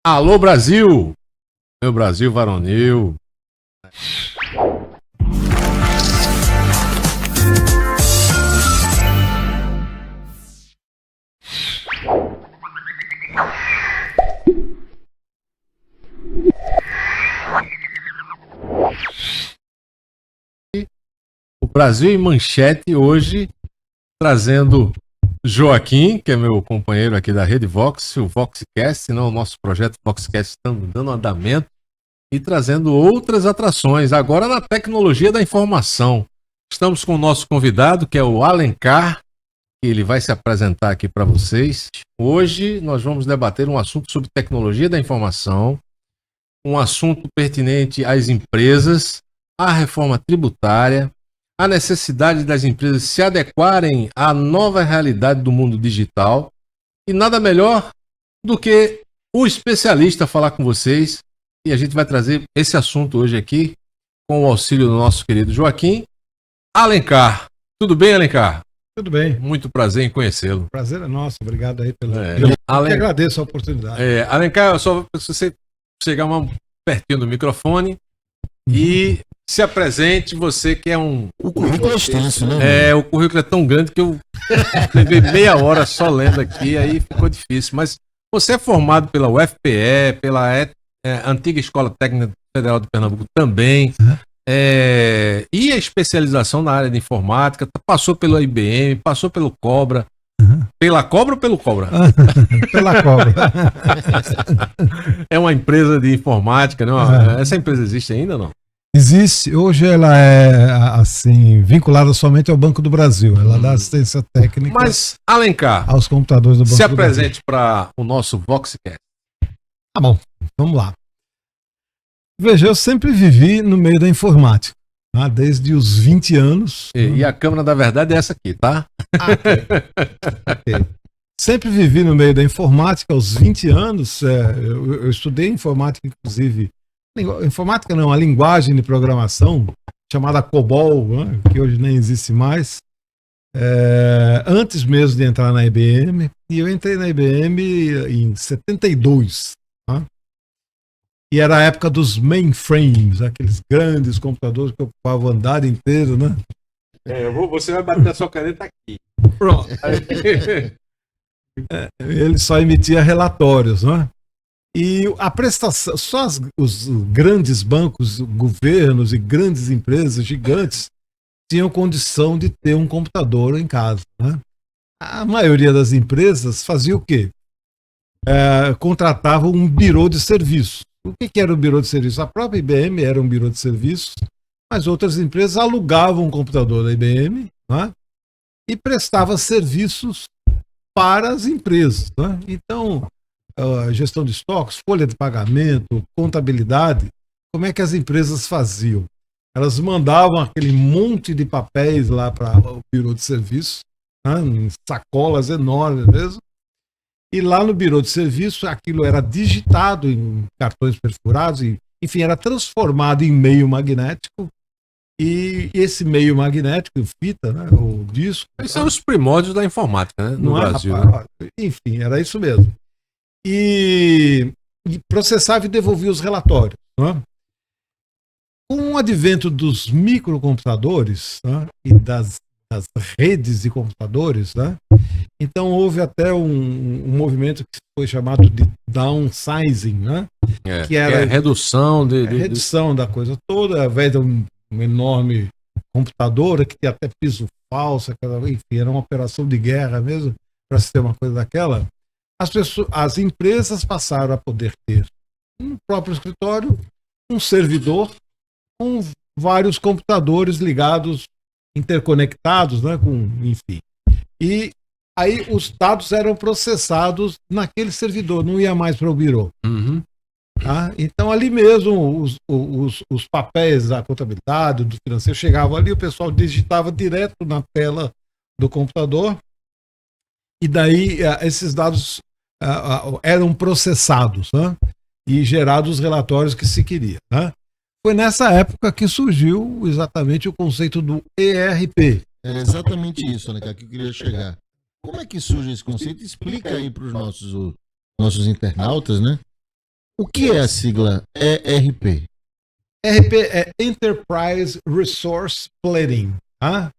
Alô, Brasil! Meu Brasil varonil. O Brasil em Manchete hoje, trazendo Joaquim, que é meu companheiro aqui da Rede Vox, o Voxcast, o nosso projeto Voxcast estamos dando andamento e trazendo outras atrações, agora na tecnologia da informação. Estamos com o nosso convidado, que é o Alencar, que ele vai se apresentar aqui para vocês. Hoje nós vamos debater um assunto sobre tecnologia da informação, um assunto pertinente às empresas, à reforma tributária, a necessidade das empresas se adequarem à nova realidade do mundo digital e nada melhor do que o especialista falar com vocês, e a gente vai trazer esse assunto hoje aqui com o auxílio do nosso querido Joaquim Alencar. Tudo bem, Alencar? Tudo bem. Muito prazer em conhecê-lo. Prazer é nosso, obrigado aí pelo... Eu agradeço a oportunidade. Alencar, só se você chegar pertinho do microfone e se apresente, você que é um... O currículo é extenso, né? O currículo é tão grande que eu levei meia hora só lendo aqui, aí ficou difícil. Mas você é formado pela UFPE, pela antiga Escola Técnica Federal de Pernambuco também, e a especialização na área de informática, passou pela IBM, passou pelo Cobra. Pela Cobra ou pelo Cobra? Pela Cobra. É uma empresa de informática, não? Essa empresa existe ainda ou não? Existe, hoje ela é assim, vinculada somente ao Banco do Brasil, ela dá assistência técnica. Mas, Alencar, aos computadores do Banco se do Brasil. apresente para o nosso Voxcast. Tá bom, vamos lá. Veja, eu sempre vivi no meio da informática, tá? Desde os 20 anos. E a câmera da verdade é essa aqui, tá? Okay. Sempre vivi no meio da informática, aos 20 anos, eu estudei informática, inclusive, informática não, a linguagem de programação, chamada COBOL, né, que hoje nem existe mais, antes mesmo de entrar na IBM, e eu entrei na IBM em 72, tá? E era a época dos mainframes, aqueles grandes computadores que ocupavam o andar inteiro, né? Você vai bater a sua caneta aqui. Pronto. Ele só emitia relatórios, né? E a prestação, só os grandes bancos, governos e grandes empresas gigantes tinham condição de ter um computador em casa, né? A maioria das empresas fazia o quê? Contratava um birô de serviço. O que era o birô de serviço? A própria IBM era um birô de serviço, mas outras empresas alugavam um computador da IBM, né? E prestava serviços para as empresas, né? Então, gestão de estoques, folha de pagamento, contabilidade, como é que as empresas faziam? Elas mandavam aquele monte de papéis lá para o birô de serviço, né, em sacolas enormes mesmo, e lá no birô de serviço aquilo era digitado em cartões perfurados, e, enfim, era transformado em meio magnético, e esse meio magnético, fita, né, o disco... Esses são os primórdios da informática, né, no Brasil. Rapaz, enfim, era isso mesmo. E processava e devolvia os relatórios, né? Com o advento dos microcomputadores, né, e das redes de computadores, né, então houve até um movimento que foi chamado de downsizing, né, que era a redução redução da coisa toda, ao invés de um enorme computador que tinha até piso falso, enfim, era uma operação de guerra mesmo, para se ter uma coisa daquela. As empresas passaram a poder ter no próprio escritório um servidor com vários computadores ligados, interconectados, né, enfim. E aí os dados eram processados naquele servidor, não ia mais para o birô. Tá? Então ali mesmo os papéis da contabilidade, do financeiro, chegavam ali, o pessoal digitava direto na tela do computador, e daí esses dados eram processados, né? E gerados os relatórios que se queria, né? Foi nessa época que surgiu exatamente o conceito do ERP. É exatamente isso, né, que eu queria chegar. Como é que surge esse conceito? Explica aí para os nossos internautas, né? O que é a sigla ERP? ERP é Enterprise Resource Planning, tá?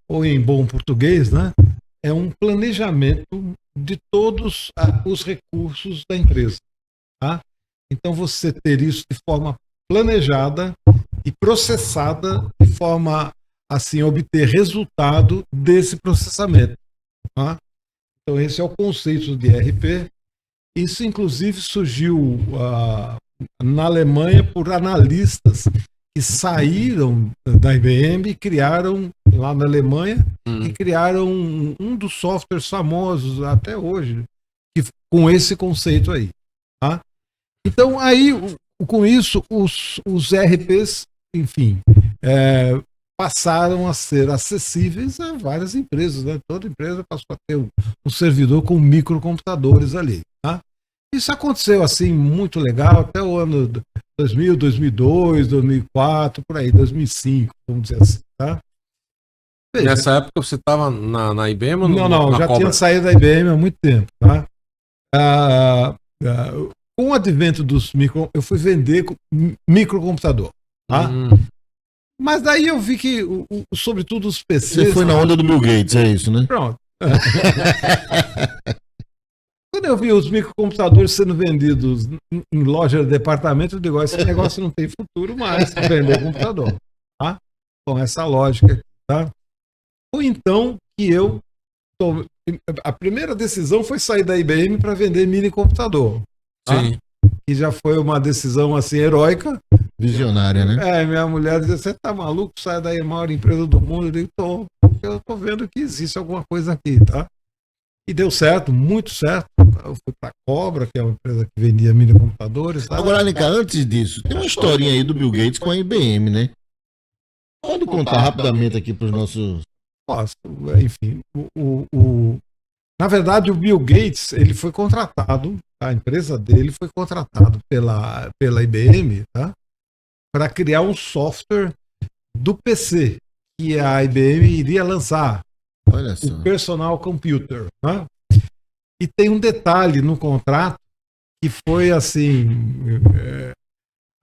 Ou em bom português, né? É um planejamento de todos os recursos da empresa, tá? Então você ter isso de forma planejada e processada de forma assim obter resultado desse processamento, tá? Então esse é o conceito de ERP. Isso inclusive surgiu na Alemanha por analistas que saíram da IBM e criaram lá na Alemanha e criaram um dos softwares famosos até hoje com esse conceito aí, tá? Então aí com isso os ERPs, enfim, passaram a ser acessíveis a várias empresas, né? Toda empresa passou a ter um servidor com microcomputadores ali, tá? Isso aconteceu assim muito legal até o ano 2000, 2002, 2004, por aí, 2005, vamos dizer assim, tá? Veja, nessa época você estava na IBM ou não, já Cobra? tinha saído da IBM há muito tempo, tá? Com o advento dos eu fui vender microcomputador, tá? Mas daí eu vi que, sobretudo os PCs... Você foi na onda do Bill Gates, é isso, né? Pronto. Quando eu vi os microcomputadores sendo vendidos em loja de departamento, eu digo, esse negócio não tem futuro mais, vender computador, tá? Com essa lógica, tá? Foi então que a primeira decisão foi sair da IBM para vender mini computador. Tá? Sim. Que já foi uma decisão assim heróica. Visionária, né? Minha mulher dizia, você tá maluco? Sai daí, a maior empresa do mundo. Eu digo, eu tô vendo que existe alguma coisa aqui, tá? E deu certo, muito certo. Eu fui para a Cobra, que é uma empresa que vendia mini computadores. Tá? Agora, Alencar, antes disso, tem uma historinha aí do Bill Gates com a IBM, né? Pode contar rapidamente aqui para os nossos... Posso, enfim, na verdade o Bill Gates, ele foi contratado, a empresa dele foi contratado pela IBM, tá? Para criar um software do PC que a IBM iria lançar. Olha só. O Personal Computer, tá? E tem um detalhe no contrato que foi assim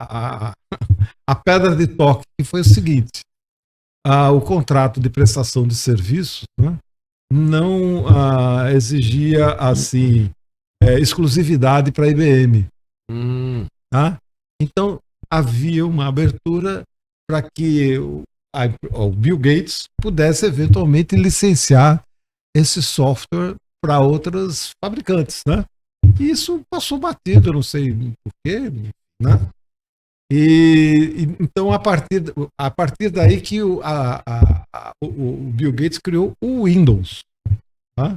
a pedra de toque, que foi o seguinte: o contrato de prestação de serviços, né, não exigia assim exclusividade para a IBM, tá? Então havia uma abertura para que o Bill Gates pudesse eventualmente licenciar esse software para outras fabricantes, né? E isso passou batido, não sei porquê, né? E então a partir daí que o Bill Gates criou o Windows, tá?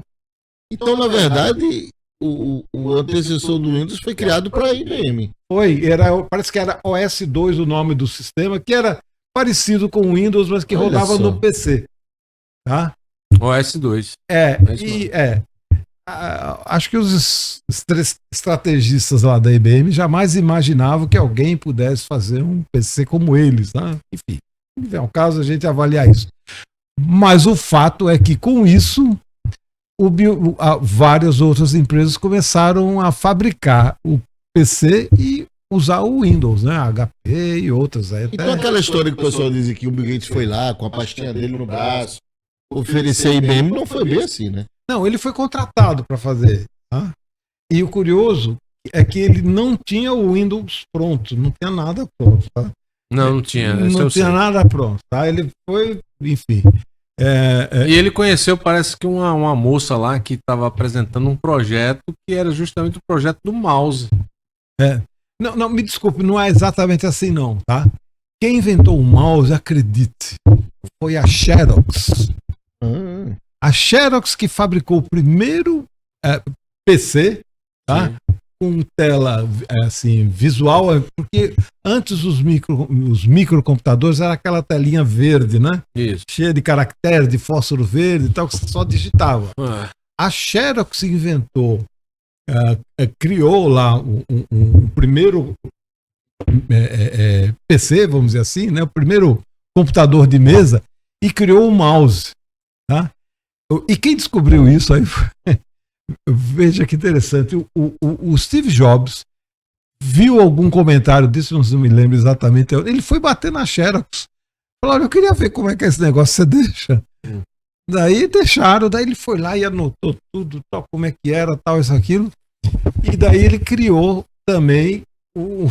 Então, na verdade, o antecessor do Windows foi criado para a IBM. Parece que era OS2 o nome do sistema, que era parecido com o Windows, mas que rodava no PC, tá? OS2. Acho que os estrategistas lá da IBM jamais imaginavam que alguém pudesse fazer um PC como eles, né? Enfim, é um caso a gente avaliar isso. Mas o fato é que com isso várias outras empresas começaram a fabricar o PC e usar o Windows, né? HP e outras. Então aquela história que o pessoal diz que o Bill Gates foi lá com a pastinha dele no braço, oferecer a IBM, não foi bem assim, né? Não, ele foi contratado para fazer. Tá? E o curioso é que ele não tinha o Windows pronto, não tinha nada pronto. Tá? Não tinha. Não tinha nada pronto. Tá? Ele foi, enfim. E ele conheceu, parece que uma moça lá que estava apresentando um projeto que era justamente o projeto do mouse. Não, me desculpe, não é exatamente assim não, tá? Quem inventou o mouse, acredite, foi a Xerox. A Xerox que fabricou o primeiro PC, tá? Com tela assim, visual, porque antes os microcomputadores era aquela telinha verde, né? Isso. Cheia de caracteres, de fósforo verde e tal, que você só digitava. A Xerox inventou, criou lá um primeiro PC, vamos dizer assim, né? O primeiro computador de mesa e criou o mouse, tá? E quem descobriu isso aí foi... Veja que interessante, o Steve Jobs viu algum comentário disso, não me lembro exatamente. Ele foi bater na Xerox. Falaram, eu queria ver como é que é esse negócio, você deixa? Daí deixaram, daí ele foi lá e anotou tudo, tal, como é que era, tal, isso, aquilo. E daí ele criou também o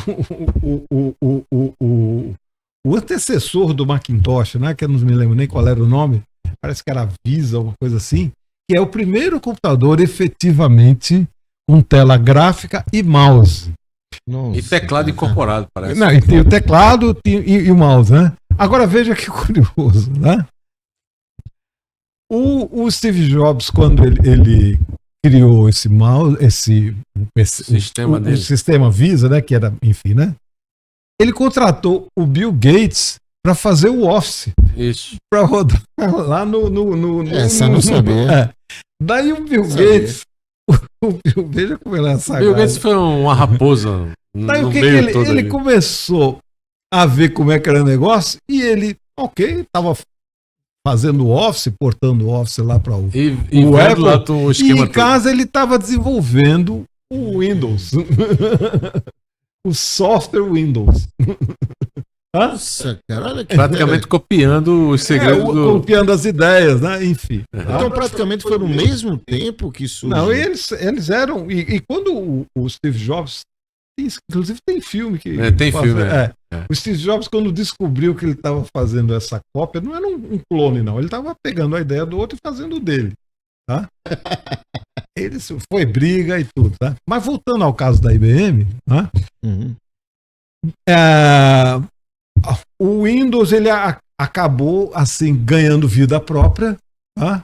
antecessor do Macintosh, né? Que eu não me lembro nem qual era o nome, parece que era Visa, uma coisa assim, que é o primeiro computador efetivamente com tela gráfica e mouse. Nossa, E teclado incorporado, parece. Não, e tem o teclado e o mouse, né? Agora veja que curioso, né? O Steve Jobs, quando ele criou esse mouse, Sistema dele. o sistema Visa, né? Que era, enfim, né? Ele contratou o Bill Gates para fazer o Office, Isso. para rodar lá no Essa eu não sabia. Daí o Bill Sabia. Gates, veja como ele é Bill sagrado. Gates foi uma raposa Daí no o que meio todo ele ali. começou a ver como é que era o negócio e ele, estava fazendo o Office, portando o Office lá para o E o vendo Apple, lá o e esquema em casa ele estava desenvolvendo o Windows. O software Windows. Hã? Nossa, cara, olha que praticamente copiando os segredos do... Copiando as ideias, né? Enfim. Então praticamente foi no mesmo tempo que surgiu. Não, eles eram. E quando o Steve Jobs. Inclusive tem filme que. Tem filme, é. O Steve Jobs, quando descobriu que ele estava fazendo essa cópia, não era um clone, não. Ele estava pegando a ideia do outro e fazendo o dele. Tá? Foi briga e tudo, tá? Mas voltando ao caso da IBM, tá? Uhum. O Windows ele acabou assim ganhando vida própria, tá?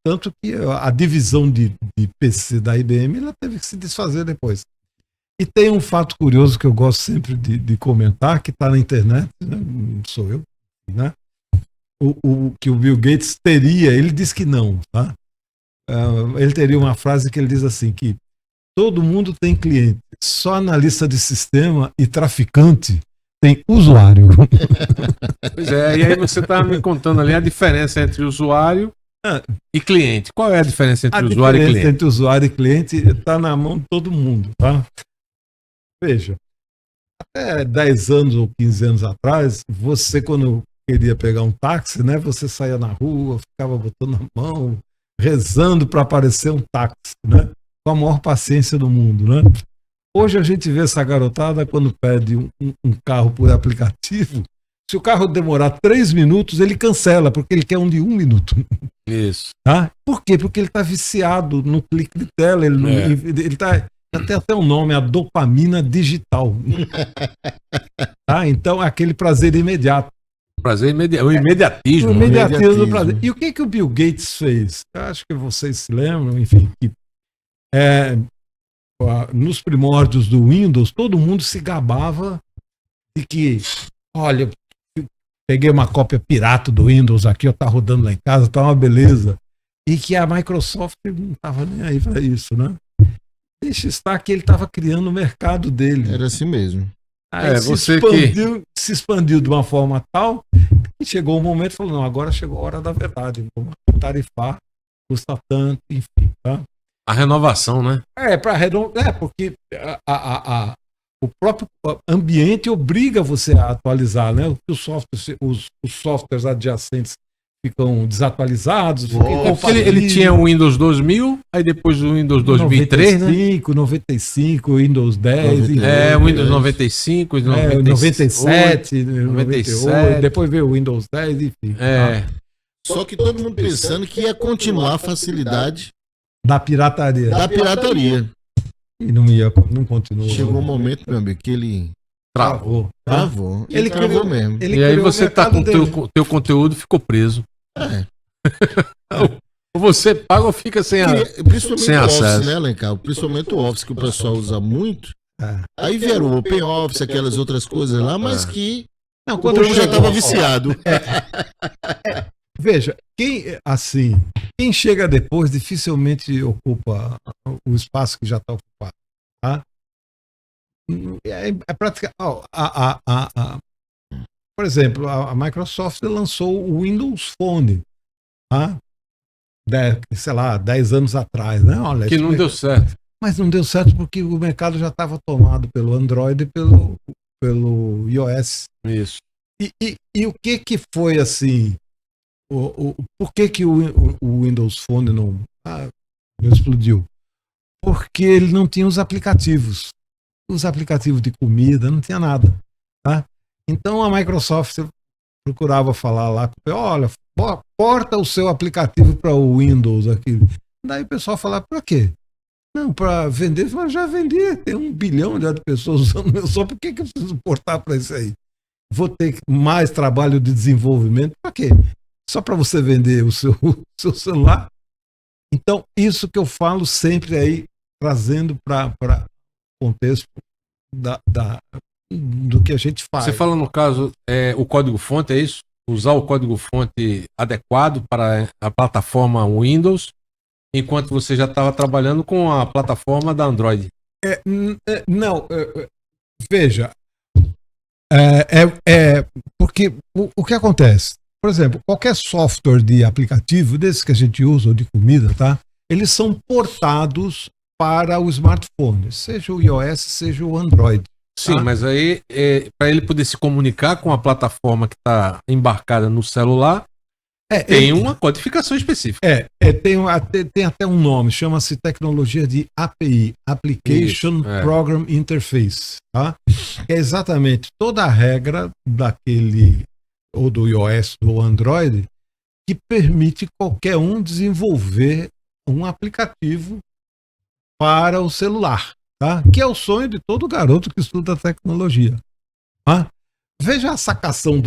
Tanto que a divisão de PC da IBM ela teve que se desfazer depois. E tem um fato curioso que eu gosto sempre de comentar, que está na internet, né? Não sou eu, né? Que o Bill Gates teria, ele diz que não, tá? Ele teria uma frase que ele diz assim, que todo mundo tem cliente, só analista de sistema e traficante tem usuário. Pois é, e aí você está me contando ali a diferença entre usuário e cliente. Qual é a diferença entre usuário e cliente? Entre usuário e cliente está na mão de todo mundo, tá? Veja, até 10 anos ou 15 anos atrás, você quando queria pegar um táxi, né, você saía na rua, ficava botando a mão, rezando para aparecer um táxi, né, com a maior paciência do mundo, né? Hoje a gente vê essa garotada quando pede um carro por aplicativo, se o carro demorar 3 minutos, ele cancela, porque ele quer um de 1 minuto. Isso. Tá? Por quê? Porque ele está viciado no clique de tela, ele tá... Tem até um nome, a dopamina digital. Tá? Então, é aquele prazer imediato. O imediatismo. O imediatismo do prazer. E o que o Bill Gates fez? Eu acho que vocês se lembram, enfim, que nos primórdios do Windows, todo mundo se gabava de que, olha, eu peguei uma cópia pirata do Windows aqui, tá rodando lá em casa, tá uma beleza. E que a Microsoft não estava nem aí para isso, né? Deixa estar que ele estava criando o mercado dele. Era assim mesmo. Aí se expandiu de uma forma tal que chegou um momento e falou, não, agora chegou a hora da verdade. Vamos tarifar, custa tanto, enfim. Tá? A renovação, né? Porque o próprio ambiente obriga você a atualizar, né? Os softwares adjacentes ficam desatualizados. Ele tinha o Windows 2000, aí depois o Windows 2003, 95, né? 95, Windows 10. O Windows 95, 97, 98, depois veio o Windows 10, enfim. Só que todo mundo pensando que ia continuar a facilidade da pirataria. E não continuou. Chegou um momento, meu amigo, que ele travou. Ele travou mesmo. E aí você tá com o teu conteúdo ficou preso. Ou você paga ou fica sem principalmente o acesso. Office, né, Alencar? Principalmente o Office que o pessoal usa muito. Aí vieram o Open Office, aquelas outras coisas lá, mas que o povo já estava viciado. Veja, quem chega depois dificilmente ocupa o espaço que já está ocupado. Tá? Praticamente. Por exemplo, a Microsoft lançou o Windows Phone, tá? 10 anos atrás, né? Olha, que não deu certo. Mas não deu certo porque o mercado já estava tomado pelo Android e pelo iOS. Isso. E o que foi assim? Por que o Windows Phone não explodiu? Porque ele não tinha os aplicativos. Os aplicativos de comida, não tinha nada. Tá? Então a Microsoft procurava falar lá, olha, porta o seu aplicativo para o Windows aqui. Daí o pessoal falava, para quê? Não, para vender, mas já vendi, tem 1 bilhão de pessoas usando o meu software, por que eu preciso portar para isso aí? Vou ter mais trabalho de desenvolvimento, para quê? Só para você vender o seu celular? Então, isso que eu falo sempre aí, trazendo para contexto do que a gente faz. Você fala, no caso, o código-fonte, é isso? Usar o código-fonte adequado para a plataforma Windows, enquanto você já estava trabalhando com a plataforma da Android. Não, veja, porque o que acontece? Por exemplo, qualquer software de aplicativo, desses que a gente usa, ou de comida, tá? Eles são portados para o smartphone, seja o iOS, seja o Android. Sim, tá? Mas aí, para ele poder se comunicar com a plataforma que está embarcada no celular, tem uma codificação específica. Tem até um nome, chama-se tecnologia de API, Application Program Interface. Tá? É exatamente toda a regra daquele, ou do iOS ou do Android, que permite qualquer um desenvolver um aplicativo para o celular, tá? Que é o sonho de todo garoto que estuda tecnologia. Tá? Veja a sacação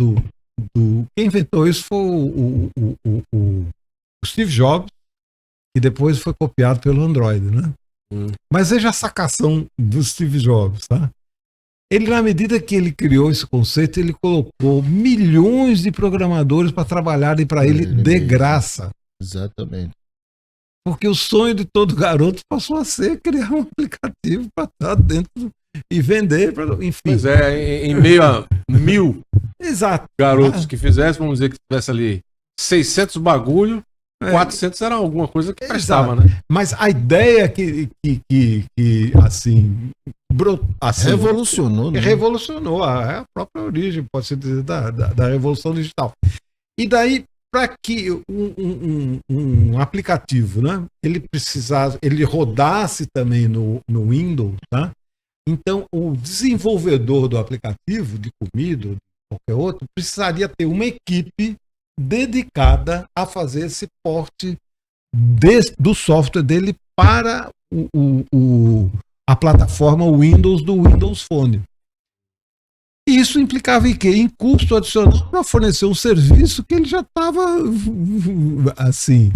quem inventou isso foi o Steve Jobs, que depois foi copiado pelo Android, né? Mas veja a sacação do Steve Jobs, tá? Ele, na medida que ele criou esse conceito, ele colocou milhões de programadores para trabalharem para ele de graça. Exatamente. Porque o sonho de todo garoto passou a ser criar um aplicativo para estar dentro e vender, enfim. Pois em meio a 1000 Exato. garotos que fizessem, vamos dizer que tivesse ali 600 bagulho, 400 era alguma coisa que prestava, né? Mas a ideia que assim, revolucionou, né? Revolucionou a própria origem, pode se dizer, da revolução digital. E daí, para que um aplicativo, né, ele rodasse também no Windows, tá? Então o desenvolvedor do aplicativo de comida ou de qualquer outro precisaria ter uma equipe dedicada a fazer esse porte do software dele para a plataforma Windows do Windows Phone. E isso implicava em quê? Em custo adicional para fornecer um serviço que ele já estava, assim,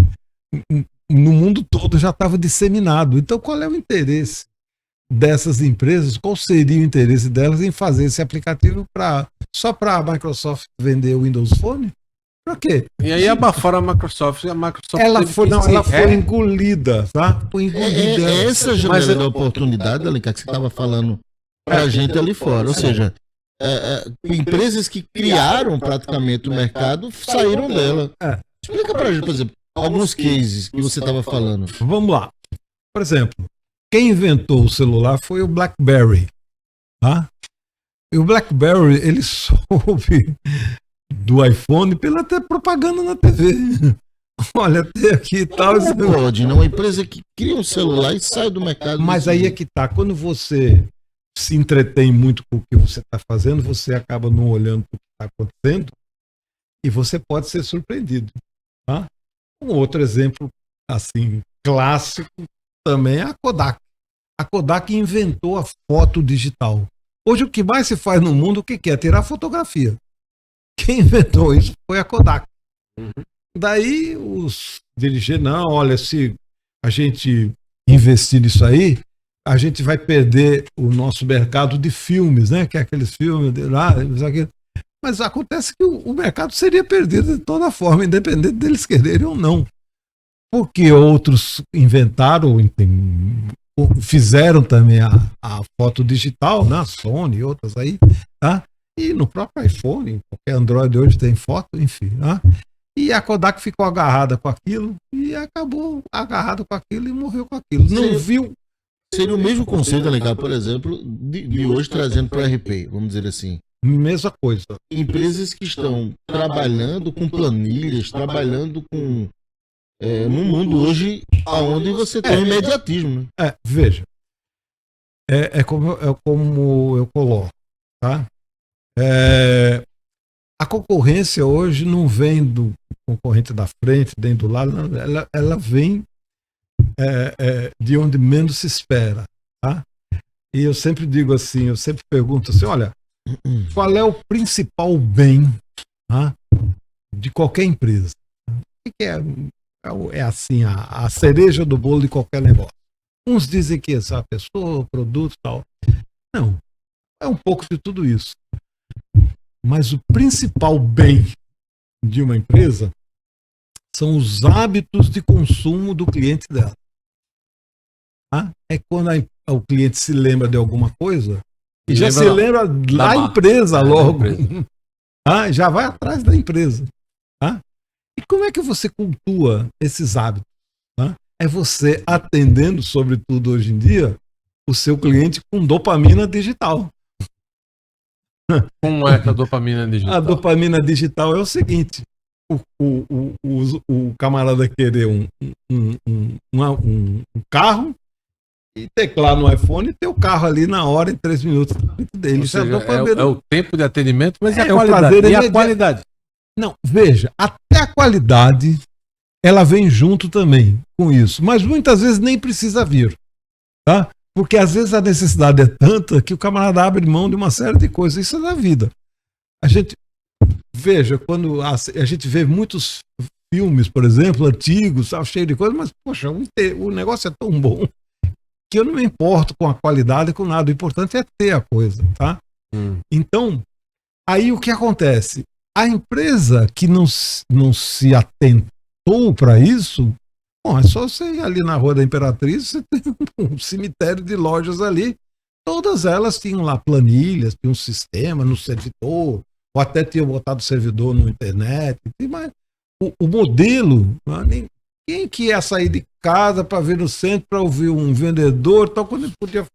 no mundo todo já estava disseminado. Então, qual é o interesse dessas empresas? Qual seria o interesse delas em fazer esse aplicativo só para a Microsoft vender o Windows Phone? Para quê? E aí abafaram a Microsoft. Ela foi engolida, tá? Foi engolida. Essa janela da oportunidade, Alencar, que você estava falando para a gente ali fora. Ou seja, empresas que criaram praticamente o mercado saíram dela. Explica para a gente, por exemplo, alguns cases que você estava falando. Vamos lá. Por exemplo, quem inventou o celular foi o BlackBerry. Tá? E o BlackBerry, ele soube do iPhone pela até propaganda na TV. Olha, tem aqui e tal. Pode, não? Uma empresa que cria um celular e sai do mercado. Mas aí é que tá. Quando você se entretém muito com o que você está fazendo, você acaba não olhando para o que está acontecendo e você pode ser surpreendido. Tá? Um outro exemplo, assim, clássico também é a Kodak. A Kodak inventou a foto digital. Hoje o que mais se faz no mundo, o que é? Tirar fotografia. Quem inventou isso foi a Kodak. Daí os dirigentes, não, olha, se a gente investir nisso aí, a gente vai perder o nosso mercado de filmes, né? Que é aqueles filmes lá, mas acontece que o mercado seria perdido de toda forma, independente deles quererem ou não. Porque outros inventaram, fizeram também a foto digital, né? A Sony e outras aí, tá? E no próprio iPhone, qualquer Android hoje tem foto, enfim, tá? E a Kodak ficou agarrada com aquilo e acabou agarrada com aquilo e morreu com aquilo. Não viu Seria o mesmo conceito, Alencar, por exemplo, de hoje trazendo para o RP, vamos dizer assim. Mesma coisa. Empresas que estão trabalhando com planilhas, trabalhando com... num mundo hoje onde você tem imediatismo. Né? Veja, é como eu coloco, tá? A concorrência hoje não vem do concorrente da frente, dentro do lado, ela vem de onde menos se espera, tá? E eu sempre digo assim, eu sempre pergunto assim, olha, qual é o principal bem, tá, de qualquer empresa? O que é assim, a cereja do bolo de qualquer negócio? Uns dizem que essa pessoa, produto e tal. Não, é um pouco de tudo isso. Mas o principal bem de uma empresa são os hábitos de consumo do cliente dela. Tá? É quando o cliente se lembra de alguma coisa e já se lembra da empresa logo. Tá? Já vai atrás da empresa. Tá? E como é que você cultua esses hábitos? Tá? É você atendendo, sobretudo hoje em dia, o seu cliente com dopamina digital. Como é que a dopamina digital? A dopamina digital é o seguinte: o camarada querer um carro e teclar no iPhone e ter o carro ali na hora, em 3 minutos dele. Seja, é o tempo de atendimento, mas e a qualidade? E a qualidade? Não, veja, até a qualidade ela vem junto também com isso, mas muitas vezes nem precisa vir, tá? Porque às vezes a necessidade é tanta que o camarada abre mão de uma série de coisas. Isso é da vida. A gente, veja, quando a gente vê muitos filmes, por exemplo, antigos, cheio de coisas, mas, poxa, o negócio é tão bom que eu não me importo com a qualidade, com nada. O importante é ter a coisa, tá? Então, aí o que acontece? A empresa que não se atentou para isso, bom, é só você ir ali na Rua da Imperatriz, você tem um cemitério de lojas ali. Todas elas tinham lá planilhas, tinham um sistema no servidor, ou até tinham botado o servidor na internet. Mas o modelo, quem que ia sair de casa para ver no centro, para ouvir um vendedor, tal, quando ele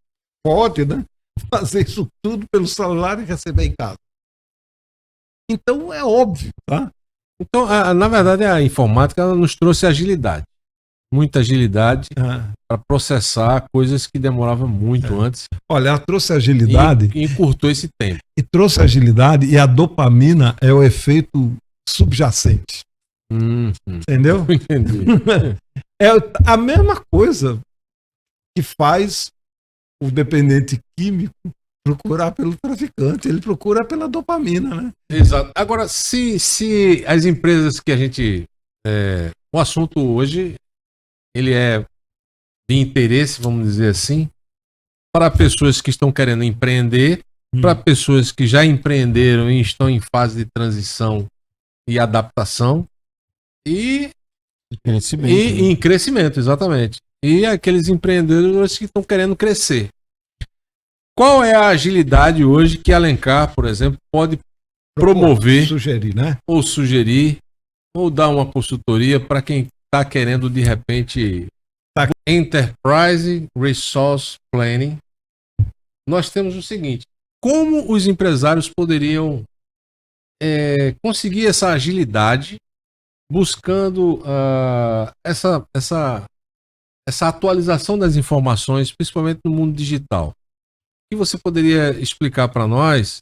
pode, né? Fazer isso tudo pelo celular e receber em casa. Então é óbvio, tá? Então, na verdade, a informática ela nos trouxe agilidade. Muita agilidade para processar coisas que demoravam muito antes. Olha, ela trouxe agilidade. E encurtou esse tempo. E trouxe agilidade, e a dopamina é o efeito subjacente. Entendeu? Entendi. É a mesma coisa que faz o dependente químico procurar pelo traficante. Ele procura pela dopamina, né? Exato. Agora, se as empresas que a gente... o assunto hoje, ele é de interesse, vamos dizer assim, para pessoas que estão querendo empreender, para pessoas que já empreenderam e estão em fase de transição e adaptação, e em crescimento, exatamente. E aqueles empreendedores que estão querendo crescer. Qual é a agilidade hoje que Alencar, por exemplo, pode promover, sugerir, né? Ou sugerir, ou dar uma consultoria para quem está querendo, de repente, Enterprise Resource Planning? Nós temos o seguinte: como os empresários poderiam conseguir essa agilidade buscando essa atualização das informações, principalmente no mundo digital? O que você poderia explicar para nós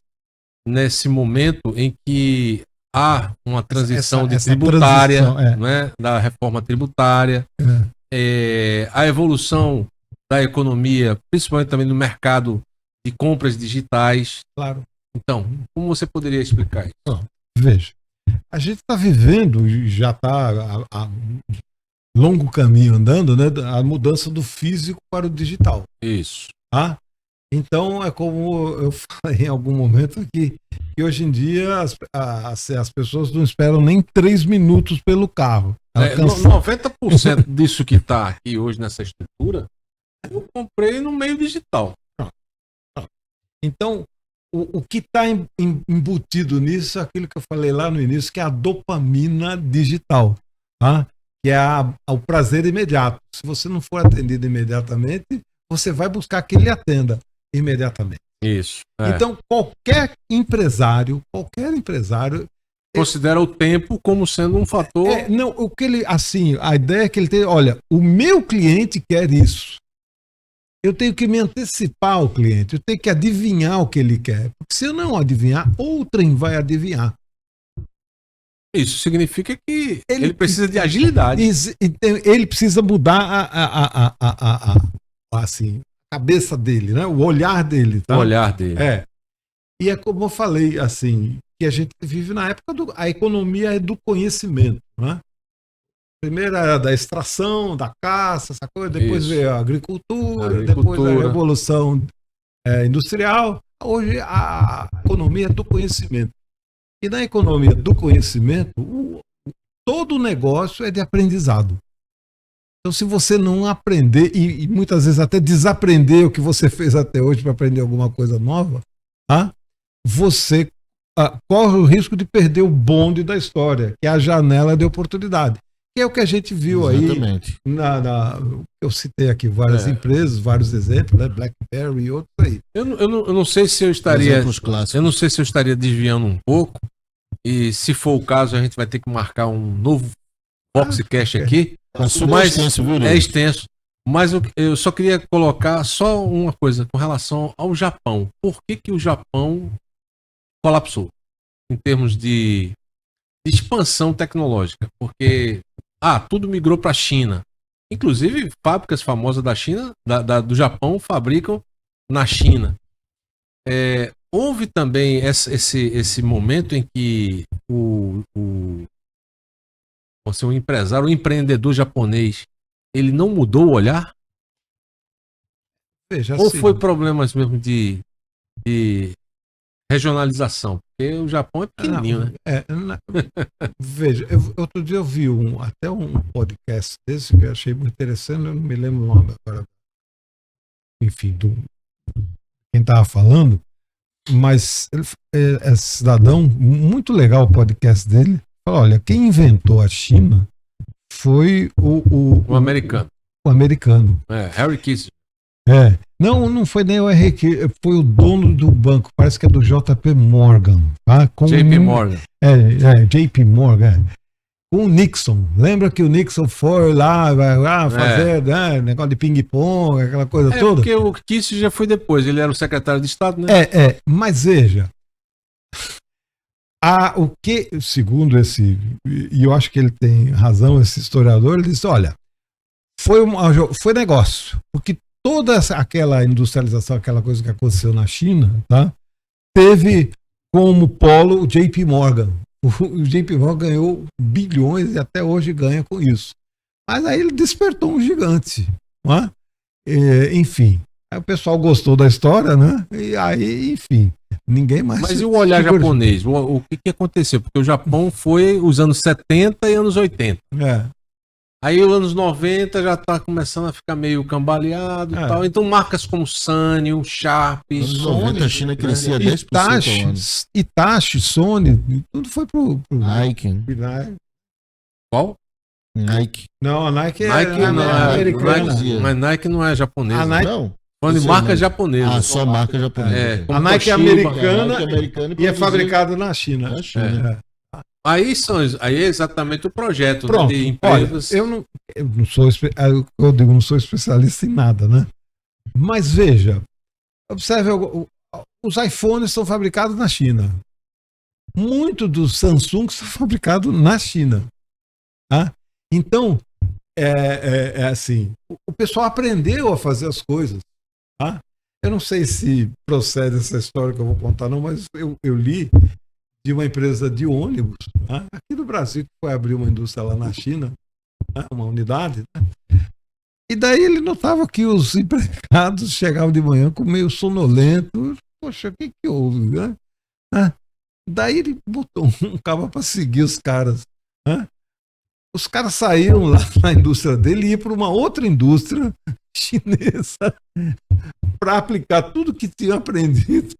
nesse momento em que há uma transição tributária, né, da reforma tributária, a evolução da economia, principalmente também no mercado de compras digitais? Claro. Então, como você poderia explicar isso? Veja, a gente está vivendo, já está a longo caminho andando, né, a mudança do físico para o digital. Isso. Tá? Então, é como eu falei em algum momento aqui, que hoje em dia as pessoas não esperam nem 3 minutos pelo carro. 90% disso que está aqui hoje nessa estrutura, eu comprei no meio digital. Então, o que está embutido nisso é aquilo que eu falei lá no início, que é a dopamina digital, tá? Que é o prazer imediato. Se você não for atendido imediatamente, você vai buscar que ele atenda imediatamente. Isso. Então, qualquer empresário considera o tempo como sendo um fator. Não, o que ele, assim, a ideia é que ele tem, olha, o meu cliente quer isso. Eu tenho que me antecipar ao cliente, eu tenho que adivinhar o que ele quer. Porque se eu não adivinhar, outrem vai adivinhar. Isso significa que ele precisa de agilidade. Ele precisa mudar assim, a cabeça dele, né? O olhar dele. Tá? O olhar dele. E é como eu falei, assim, que a gente vive na época a economia é do conhecimento, né? Primeiro era da extração, da caça, essa coisa, depois veio a agricultura, depois a revolução industrial. Hoje a economia é do conhecimento. E na economia do conhecimento, todo negócio é de aprendizado. Então, se você não aprender, e muitas vezes até desaprender o que você fez até hoje para aprender alguma coisa nova, tá? Você corre o risco de perder o bonde da história, que é a janela de oportunidade. Que é o que a gente viu. Exatamente. Aí, eu citei aqui várias empresas, vários exemplos, né? BlackBerry e outros aí. Eu não sei se eu estaria. Eu não sei se eu estaria desviando um pouco. E se for o caso, a gente vai ter que marcar um novo Voxcast aqui. Mas é extenso. Mas eu só queria colocar só uma coisa com relação ao Japão. Por que o Japão colapsou em termos de expansão tecnológica? Porque tudo migrou para a China. Inclusive, fábricas famosas da China, do Japão, fabricam na China. Houve também esse momento em que o empresário, o empreendedor japonês, ele não mudou o olhar? Ou foi problemas mesmo de regionalização? Porque o Japão é pequenininho, né? Veja, outro dia eu vi até um podcast desse que eu achei muito interessante, eu não me lembro o nome agora. Enfim, quem estava falando, mas é cidadão, muito legal o podcast dele. Falou, olha, quem inventou a China foi o americano. O americano. Harry Kissinger. Não foi nem o Henry Kissinger, foi o dono do banco, parece que é do JP Morgan. Tá? JP Morgan. JP Morgan. Com o Nixon. Lembra que o Nixon foi lá fazer negócio de ping-pong, aquela coisa toda? Porque o Kissinger já foi depois, ele era o secretário de Estado, né? Mas veja, o que, segundo e eu acho que ele tem razão, esse historiador, ele disse, olha, foi negócio, porque toda aquela industrialização, aquela coisa que aconteceu na China, tá, teve como polo o JP Morgan. O JP Morgan ganhou bilhões e até hoje ganha com isso. Mas aí ele despertou um gigante. Não é? Enfim, aí o pessoal gostou da história, né? E aí, enfim, ninguém mais... Mas e o olhar japonês? O que aconteceu? Porque o Japão foi os anos 70 e anos 80. Aí os anos 90 já tá começando a ficar meio cambaleado e tal. Então marcas como Sanyo, Sharp, Sony, a China crescia 10% ao ano. Hitachi, Sony, tudo foi pro Nike. Qual? Nike. Não, a Nike não é americana. Mas Nike não é japonesa. A Nike, não. Falando de marca japonesa. Só marca japonesa. A Nike é americana e é fabricada na China. Aí é exatamente o projeto. Pronto, de empresas. Olha, eu não sou especialista em nada, né? Mas veja, observe, os iPhones são fabricados na China. Muito dos Samsung são fabricados na China. Tá? Então, assim, o pessoal aprendeu a fazer as coisas. Tá? Eu não sei se procede essa história que eu vou contar, não, mas eu li de uma empresa de ônibus, né? Aqui do Brasil, que foi abrir uma indústria lá na China, né? Uma unidade, né? E daí ele notava que os empregados chegavam de manhã com meio sonolento. Poxa, o que houve? Né? Daí ele botou um cara para seguir os caras. Né? Os caras saíram lá na indústria dele e iam para uma outra indústria chinesa para aplicar tudo que tinham aprendido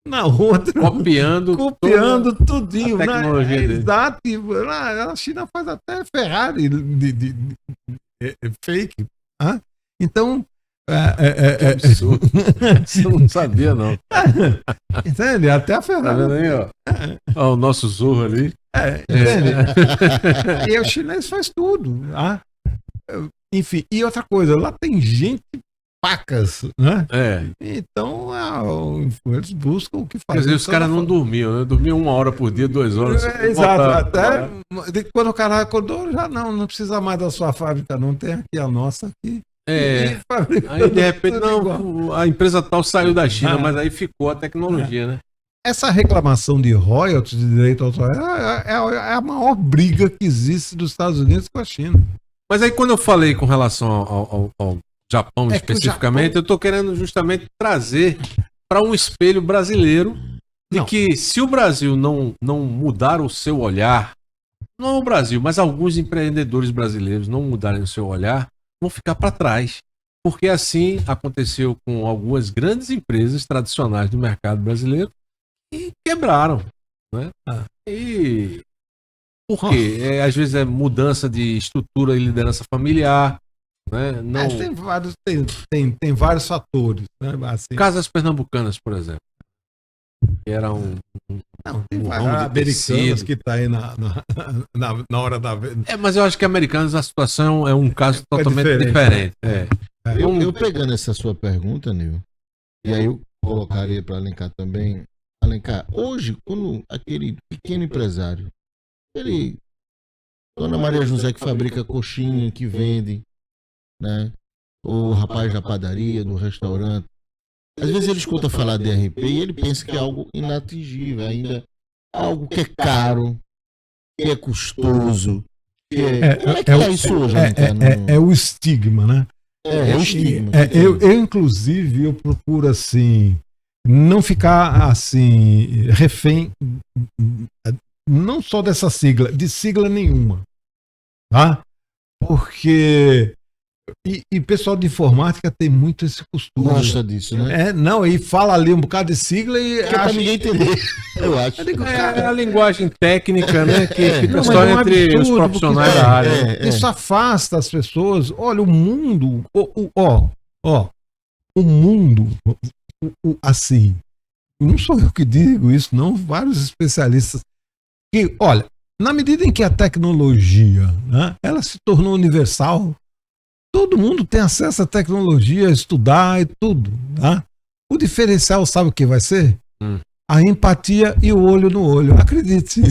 na outra, copiando tudinho, a tecnologia dele. Exato. A China faz até Ferrari de fake. Então, Que absurdo. Isso eu não sabia, não. Entende? Até a Tá Ferrari. vendo aí, ó? Ó, o nosso Zorro ali. Entende? E o chinês faz tudo. Ah? Enfim, e outra coisa, lá tem gente pacas, né? Então, eles buscam o que fazer. Quer dizer, os caras não dormiam, né? Dormiam 1 hora por dia, 2 horas. Exato, até quando o cara acordou, já não precisa mais da sua fábrica, não tem aqui a nossa aqui. Aí de repente, não, a empresa tal saiu da China, mas aí ficou a tecnologia, né? Essa reclamação de royalties, de direito autoral, é a maior briga que existe dos Estados Unidos com a China. Mas aí quando eu falei com relação ao Japão especificamente, eu estou querendo justamente trazer para um espelho brasileiro de que se o Brasil não mudar o seu olhar, não o Brasil, mas alguns empreendedores brasileiros não mudarem o seu olhar, vão ficar para trás. Porque assim aconteceu com algumas grandes empresas tradicionais do mercado brasileiro e quebraram, né? E por quê? Às vezes é mudança de estrutura e liderança familiar, né? Não... Tem vários fatores, né? Assim. Casas Pernambucanas, por exemplo, que era tem várias americanas que tá aí na hora da venda. Mas eu acho que Americanas a situação é um caso totalmente diferente. Eu pegando essa sua pergunta, Nil, e aí eu colocaria para Alencar também. Alencar, hoje, quando aquele pequeno empresário, Dona Maria José que fabrica coxinha, que vende, né? O rapaz da padaria, do restaurante, às vezes ele escuta falar de RP e ele pensa que é algo inatingível, ainda algo que é caro, que é custoso. Como é que é isso hoje, Alencar? É o estigma, né? É o estigma. Eu, inclusive, eu procuro assim não ficar assim refém não só dessa sigla, de sigla nenhuma, tá? Porque e pessoal de informática tem muito esse costume. Gosta disso, né? E fala ali um bocado de sigla e pra ninguém entender. Eu acho. É a linguagem técnica, né? Que fica só entre os profissionais da área. Isso afasta as pessoas. Olha, o mundo, o mundo, assim, não sou eu que digo isso, não, vários especialistas que, olha, na medida em que a tecnologia, né, ela se tornou universal, todo mundo tem acesso à tecnologia, a estudar e tudo, tá? O diferencial sabe o que vai ser? A empatia e o olho no olho, acredite.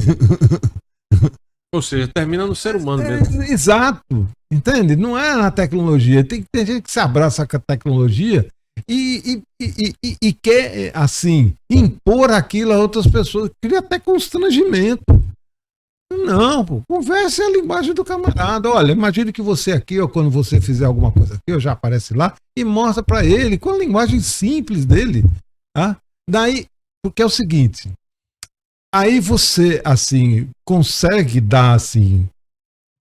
Ou seja, termina no ser humano mesmo. Exato, entende? Não é na tecnologia. Tem gente que se abraça com a tecnologia e quer, assim, impor aquilo a outras pessoas. Cria até constrangimento. Não, pô, converse a linguagem do camarada. Olha, imagine que você aqui, ou quando você fizer alguma coisa aqui, já aparece lá e mostra para ele com a linguagem simples dele. Tá? Daí, porque é o seguinte, aí você, assim, consegue dar, assim,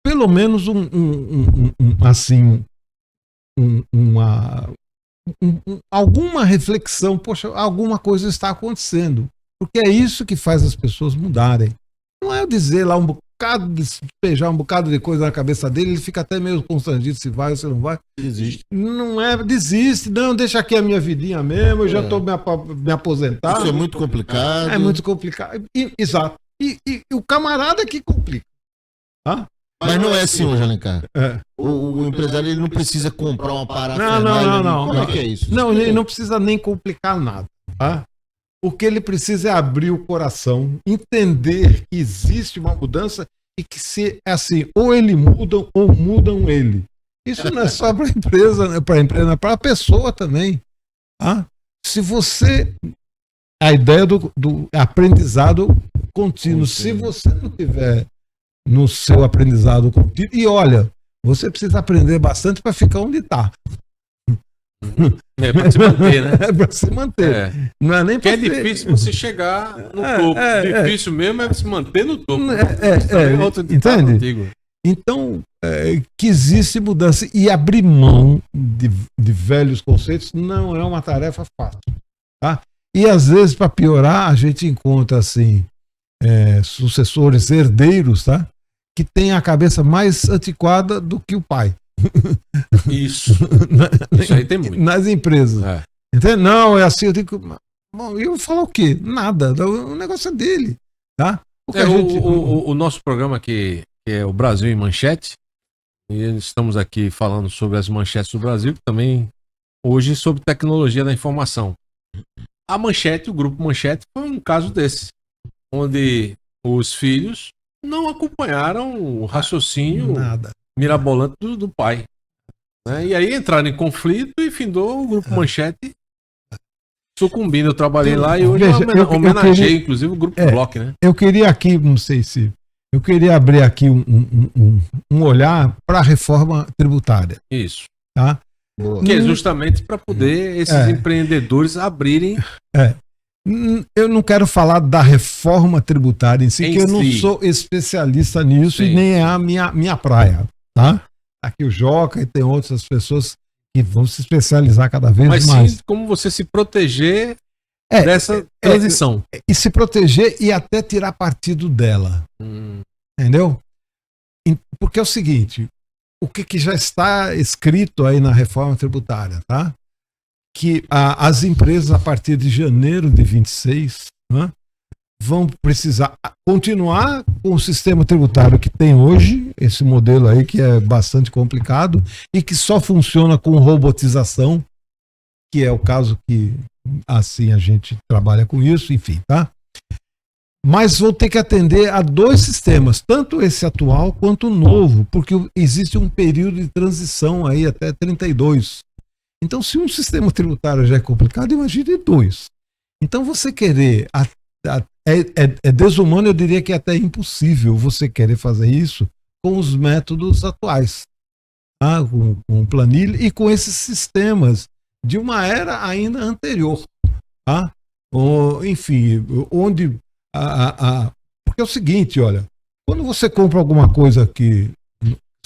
pelo menos alguma reflexão, poxa, alguma coisa está acontecendo. Porque é isso que faz as pessoas mudarem. Não é eu dizer lá despejar um bocado de coisa na cabeça dele, ele fica até meio constrangido se vai ou se não vai. Desiste. Não é, desiste, não, deixa aqui a minha vidinha mesmo, eu já estou me aposentando. Isso é muito complicado. É muito complicado. Exato. E o camarada que complica. Mas não é assim hoje, Alencar. O empresário ele não precisa comprar uma parada. Não. Como é que é isso? Não, ele não precisa nem complicar nada. Tá? O que ele precisa é abrir o coração, entender que existe uma mudança e que se é assim, ou ele muda ou mudam ele. Isso não é só para a empresa, né? É para a pessoa também. Tá? Se você... A ideia do aprendizado contínuo, se você não tiver no seu aprendizado contínuo, e olha, você precisa aprender bastante para ficar onde está. Para se manter, né? Para se manter. Não é nem porque é difícil você chegar no topo. Difícil mesmo é se manter no topo. Entende? Então, que existe mudança e abrir mão de velhos conceitos não é uma tarefa fácil. Tá? E às vezes, para piorar, a gente encontra assim, sucessores, herdeiros, tá? Que têm a cabeça mais antiquada do que o pai. Isso. Isso aí tem muito. Nas empresas. É. Entende? Não, é assim, eu tenho que. Bom, eu vou falar o quê? Nada. O negócio é dele. Tá? O nosso programa aqui, que é o Brasil em Manchete, e estamos aqui falando sobre as manchetes do Brasil, que também hoje sobre tecnologia da informação. A Manchete, o grupo Manchete, foi um caso desse, onde os filhos não acompanharam o raciocínio mirabolante do pai. Né? E aí entraram em conflito e findou o grupo Manchete sucumbindo. Eu trabalhei lá e hoje eu homenageei, inclusive, o grupo Block, né? Eu queria aqui, não sei se... Eu queria abrir aqui um olhar para a reforma tributária. Isso. Tá? Que é justamente para poder esses empreendedores abrirem... Eu não quero falar da reforma tributária em si, que eu não sou especialista nisso e nem é a minha praia. Tá? Aqui o Joca e tem outras pessoas que vão se especializar cada vez mais. Mas sim, como você se proteger dessa transição. E se proteger e até tirar partido dela. Entendeu? Porque é o seguinte, o que já está escrito aí na reforma tributária, tá? Que as empresas, a partir de janeiro de 26, né, vão precisar continuar com o sistema tributário que tem hoje, esse modelo aí que é bastante complicado e que só funciona com robotização, que é o caso que assim a gente trabalha com isso, enfim, tá? Mas vou ter que atender a dois sistemas, tanto esse atual quanto o novo, porque existe um período de transição aí até 32. Então, se um sistema tributário já é complicado, imagine dois. Então, você querer... É desumano, eu diria que é até impossível você querer fazer isso com os métodos atuais. Tá? Com planilha e com esses sistemas de uma era ainda anterior. Tá? Enfim, onde... Porque é o seguinte, olha, quando você compra alguma coisa que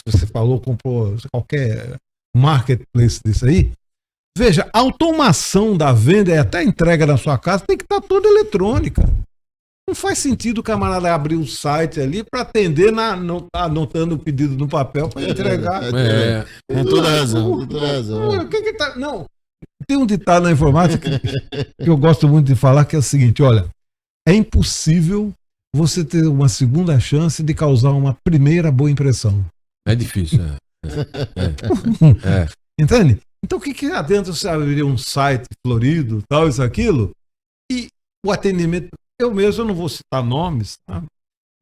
você falou, comprou qualquer marketplace desse aí, veja, a automação da venda e até a entrega na sua casa tem que estar toda eletrônica. Não faz sentido o camarada abrir um site ali para atender anotando o pedido no papel para entregar. Com toda razão. Não, tem um ditado na informática que eu gosto muito de falar, que é o seguinte, olha, é impossível você ter uma segunda chance de causar uma primeira boa impressão. É difícil, Entende? Então o que adianta você abrir um site florido, tal, isso, aquilo, e o atendimento, eu mesmo não vou citar nomes, tá?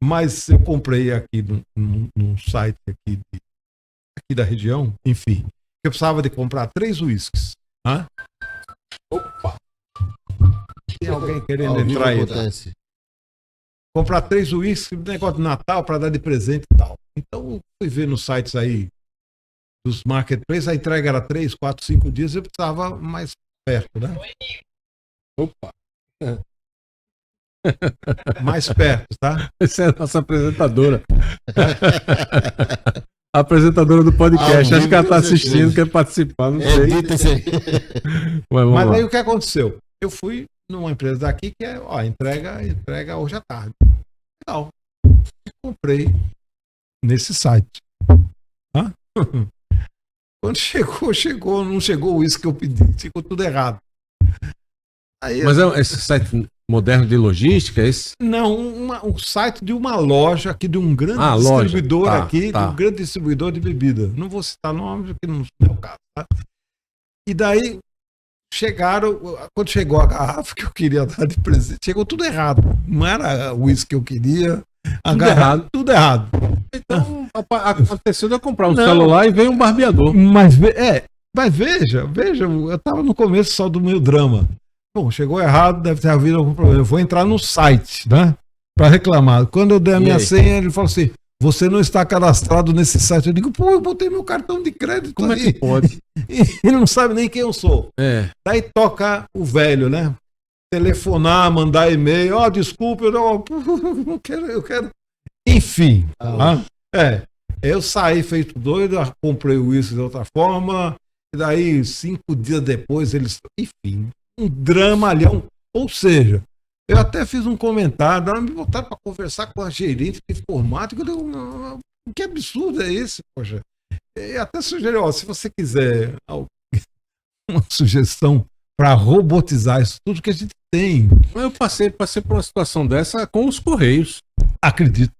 Mas eu comprei aqui num site aqui da região, enfim, eu precisava de comprar 3 uísques. Tá? Opa! Tem alguém querendo entrar aí? Tá? Comprar 3 uísques, negócio de Natal para dar de presente e tal. Então, fui ver nos sites aí dos marketplaces, a entrega era 3, 4, 5 dias, eu precisava mais perto, né? Opa! Mais perto, tá? Essa é a nossa apresentadora. A apresentadora do podcast. Acho que ela está assistindo, quer participar, não sei. Mas aí o que aconteceu? Eu fui numa empresa daqui que é, entrega hoje à tarde. Legal. Comprei nesse site. Hã? Quando chegou, não chegou o uísque que eu pedi, ficou tudo errado. Aí, mas é esse site moderno de logística, esse? Não, um site de uma loja aqui, de um grande distribuidor de um grande distribuidor de bebida. Não vou citar nomes, porque não é o caso. Tá? E daí quando chegou a garrafa que eu queria dar de presente, chegou tudo errado. Não era o uísque que eu queria. Tudo errado. Então, aconteceu de eu comprar um celular e veio um barbeador. Mas veja, eu estava no começo só do meu drama. Bom, chegou errado, deve ter havido algum problema. Eu vou entrar no site, né? Para reclamar. Quando eu dei a minha senha, ele falou assim: você não está cadastrado nesse site. Eu digo, eu botei meu cartão de crédito. Como ali. É que pode? E ele não sabe nem quem eu sou. Daí toca o velho, né? Telefonar, mandar e-mail. Desculpa, eu não quero, eu quero. Enfim. Eu saí feito doido, comprei o uísque de outra forma. E daí, 5 dias depois, eles. Enfim. Um dramalhão, ou seja, eu até fiz um comentário, ela me botaram para conversar com a gerente de informática, que absurdo é esse, poxa? E até sugeriu, ó, se você quiser uma sugestão para robotizar isso tudo que a gente tem. Eu passei por uma situação dessa com os Correios. Acredito.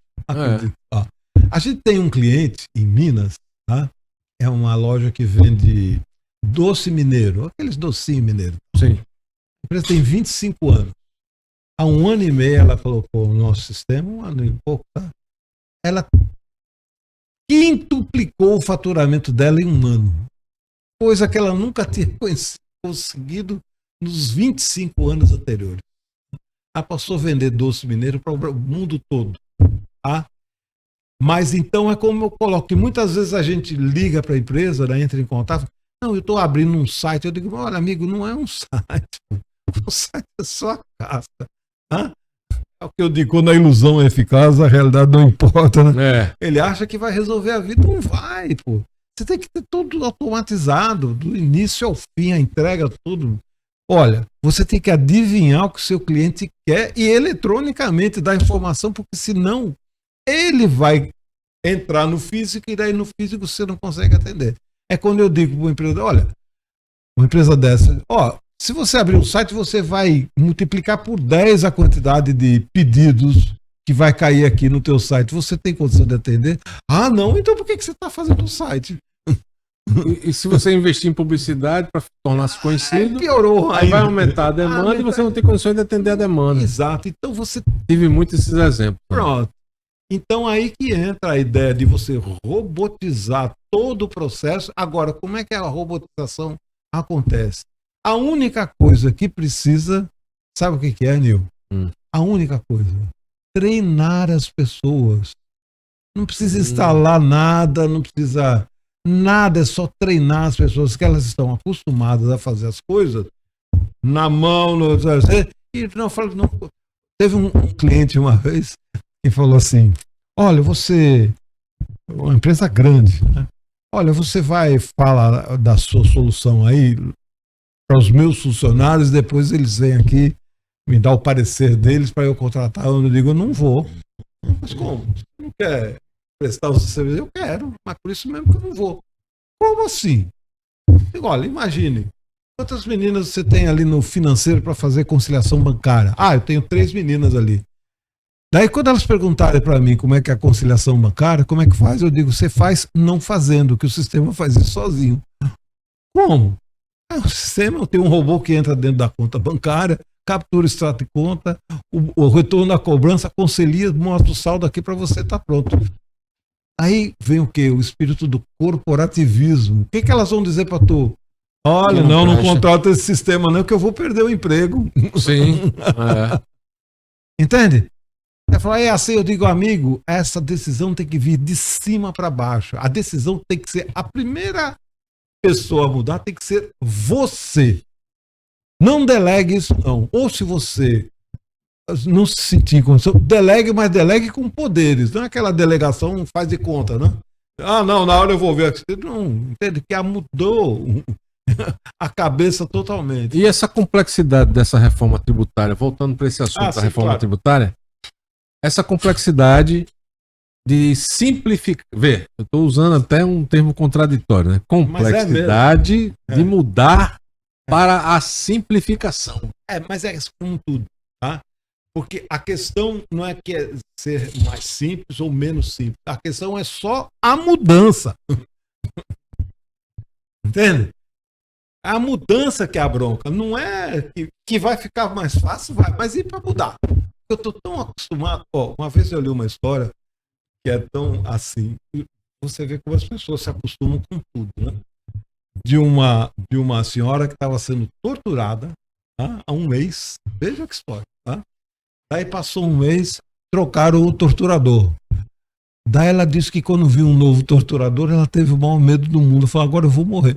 Ó, a gente tem um cliente em Minas, tá? É uma loja que vende doce mineiro, aqueles docinhos mineiros. Sim. A empresa tem 25 anos. Há 1 ano e meio ela colocou no nosso sistema, 1 ano e pouco, tá? Ela quintuplicou o faturamento dela em 1 ano. Coisa que ela nunca tinha conseguido nos 25 anos anteriores. Ela passou a vender doce mineiro para o mundo todo. Tá? Mas então é como eu coloco, que muitas vezes a gente liga para a empresa, né, entra em contato, não, eu estou abrindo um site, eu digo, olha amigo, não é um site, o site é só a casca. Tá? É o que eu digo, quando a ilusão é eficaz, a realidade não importa, né? Ele acha que vai resolver a vida, não vai, pô. Você tem que ter tudo automatizado, do início ao fim, a entrega, tudo. Olha, você tem que adivinhar o que o seu cliente quer e eletronicamente dar informação, porque senão ele vai entrar no físico e daí no físico você não consegue atender. É quando eu digo para uma empresa, olha, uma empresa dessa, ó, se você abrir um site, você vai multiplicar por 10 a quantidade de pedidos que vai cair aqui no teu site. Você tem condição de atender? Ah, não, então por que você está fazendo um site? E se você investir em publicidade para tornar-se conhecido, piorou. Aí vai aumentar a demanda e você não tem condições de atender a demanda. Exato. Então você tive muito esses exemplos. Pronto. Então aí que entra a ideia de você robotizar todo o processo. Agora, como é que a robotização acontece? A única coisa que precisa, sabe o que é, Nil? A única coisa, treinar as pessoas. Não precisa instalar nada, não precisa nada, é só treinar as pessoas, que elas estão acostumadas a fazer as coisas na mão, e não, teve um cliente uma vez que falou assim, olha, você, uma empresa grande, né? Olha, você vai falar da sua solução aí para os meus funcionários, depois eles vêm aqui me dar o parecer deles para eu contratar. Eu digo, eu não vou. Mas como? Você não quer prestar o serviço? Eu quero, mas por isso mesmo que eu não vou. Como assim? Digo, olha, imagine, quantas meninas você tem ali no financeiro para fazer conciliação bancária? Ah, eu tenho 3 meninas ali. Daí quando elas perguntarem para mim como é que é a conciliação bancária, como é que faz? Eu digo, você faz não fazendo, que o sistema faz isso sozinho. Como? O sistema tem um robô que entra dentro da conta bancária, captura o extrato de conta, o retorno da cobrança, concilia, mostra o saldo aqui para você, tá pronto. Aí vem o quê? O espírito do corporativismo. O que que elas vão dizer para tu? Olha, não contrata esse sistema não, que eu vou perder o emprego. Sim. Entende? Eu falo, é assim, eu digo, amigo, essa decisão tem que vir de cima para baixo. A decisão tem que ser, a primeira pessoa a mudar tem que ser você. Não delegue isso, não. Ou se você não se sentir em condição, delegue, mas delegue com poderes. Não é aquela delegação faz de conta, né? Ah, não, na hora eu vou ver. Não, entende? Que mudou a cabeça totalmente. E essa complexidade dessa reforma tributária, voltando para esse assunto da reforma tributária, essa complexidade de simplificar. Vê, eu estou usando até um termo contraditório, né? Complexidade de mudar para a simplificação. Mas é como tudo, tá? Porque a questão não é que é ser mais simples ou menos simples. A questão é só a mudança. Entende? A mudança que é a bronca. Não é que vai ficar mais fácil, vai, mas e para mudar? Eu tô tão acostumado. Ó, uma vez eu li uma história que é tão assim. Você vê como as pessoas se acostumam com tudo, né? De uma senhora que estava sendo torturada, tá? Há um mês. Veja que história, tá? Daí passou um mês, trocaram o torturador. Daí ela disse que quando viu um novo torturador, ela teve o maior medo do mundo. Falou, agora eu vou morrer.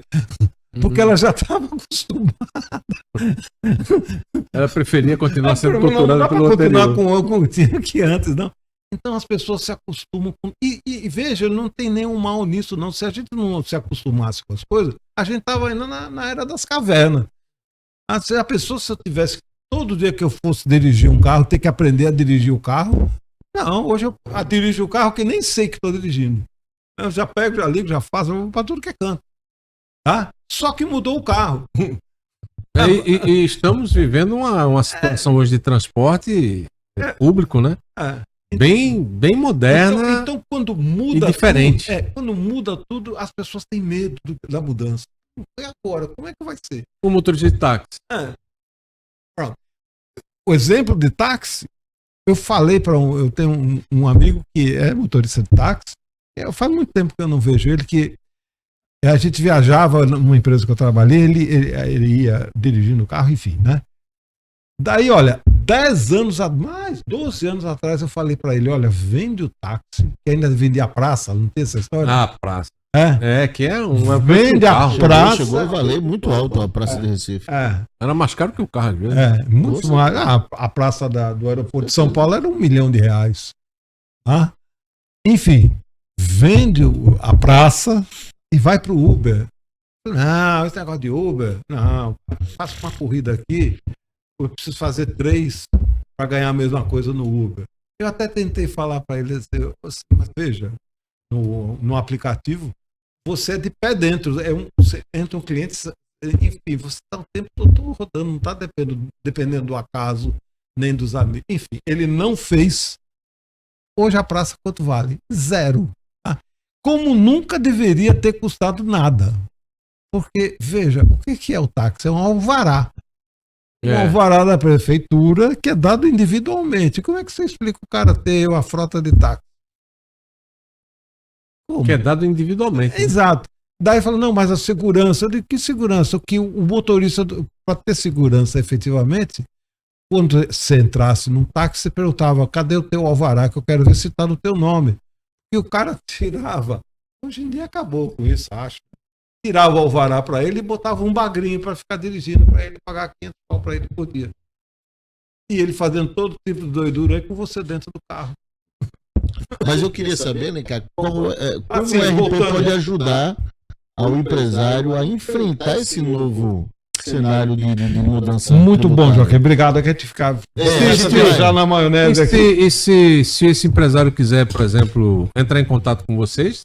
Porque ela já estava acostumada. Ela preferia continuar sendo torturada pelo anterior. Continuar com o que tinha que antes, não. Então as pessoas se acostumam com... E veja, não tem nenhum mal nisso, não. Se a gente não se acostumasse com as coisas, a gente estava indo na era das cavernas. Se a pessoa, se eu tivesse... Todo dia que eu fosse dirigir um carro, ter que aprender a dirigir o carro... Não, hoje eu dirijo o carro que nem sei que estou dirigindo. Eu já pego, já ligo, já faço, eu vou para tudo que é canto. Tá? Só que mudou o carro. E estamos vivendo uma situação hoje de transporte público, né? Bem moderna. Então, quando muda e diferente. Tudo, quando muda tudo, as pessoas têm medo da mudança. E agora? Como é que vai ser? O motorista de táxi. Pronto. O exemplo de táxi, eu falei para eu tenho um amigo que é motorista de táxi. Faz muito tempo que eu não vejo ele, que a gente viajava numa empresa que eu trabalhei, ele ia dirigindo o carro, enfim, né? Daí, olha, 10 anos, mais 12 anos atrás, eu falei para ele, olha, vende o táxi, que ainda vendia a praça, não tem essa história? A praça. Que é uma... Vende a praça. Chegou a valer muito alto a praça de Recife. Era mais caro que o carro, viu? Muito mais. A praça do aeroporto de São Paulo era R$1 milhão. Enfim, vende a praça e vai pro Uber. Não, esse negócio de Uber, não, faço uma corrida aqui, eu preciso fazer 3 para ganhar a mesma coisa no Uber. Eu até tentei falar para ele, mas veja, no aplicativo, você é de pé dentro, você entra um cliente, enfim, você está o tempo todo rodando, não está dependendo do acaso, nem dos amigos. Enfim, ele não fez. Hoje a praça quanto vale? 0. Como nunca deveria ter custado nada. Porque, veja, o que é o táxi? É um alvará. Um alvará da prefeitura que é dado individualmente. Como é que você explica o cara ter uma frota de táxi? Como? Que é dado individualmente. Exato. Daí fala, não, mas a segurança. Eu digo, que segurança? Que o motorista, para ter segurança efetivamente, quando você entrasse num táxi, você perguntava, cadê o teu alvará, que eu quero ver se está no teu nome. E o cara tirava. Hoje em dia acabou com isso, acho. Tirava o alvará para ele e botava um bagrinho para ficar dirigindo, para ele pagar 500 pau para ele por dia. E ele fazendo todo tipo de doidura aí com você dentro do carro. Mas eu queria saber, né, cara, como o RP pode ajudar ao empresário a enfrentar esse novo cenário de mudança. Muito bom, Joaquim. Obrigado. A gente ficar já na maionese aqui. E se esse empresário quiser, por exemplo, entrar em contato com vocês,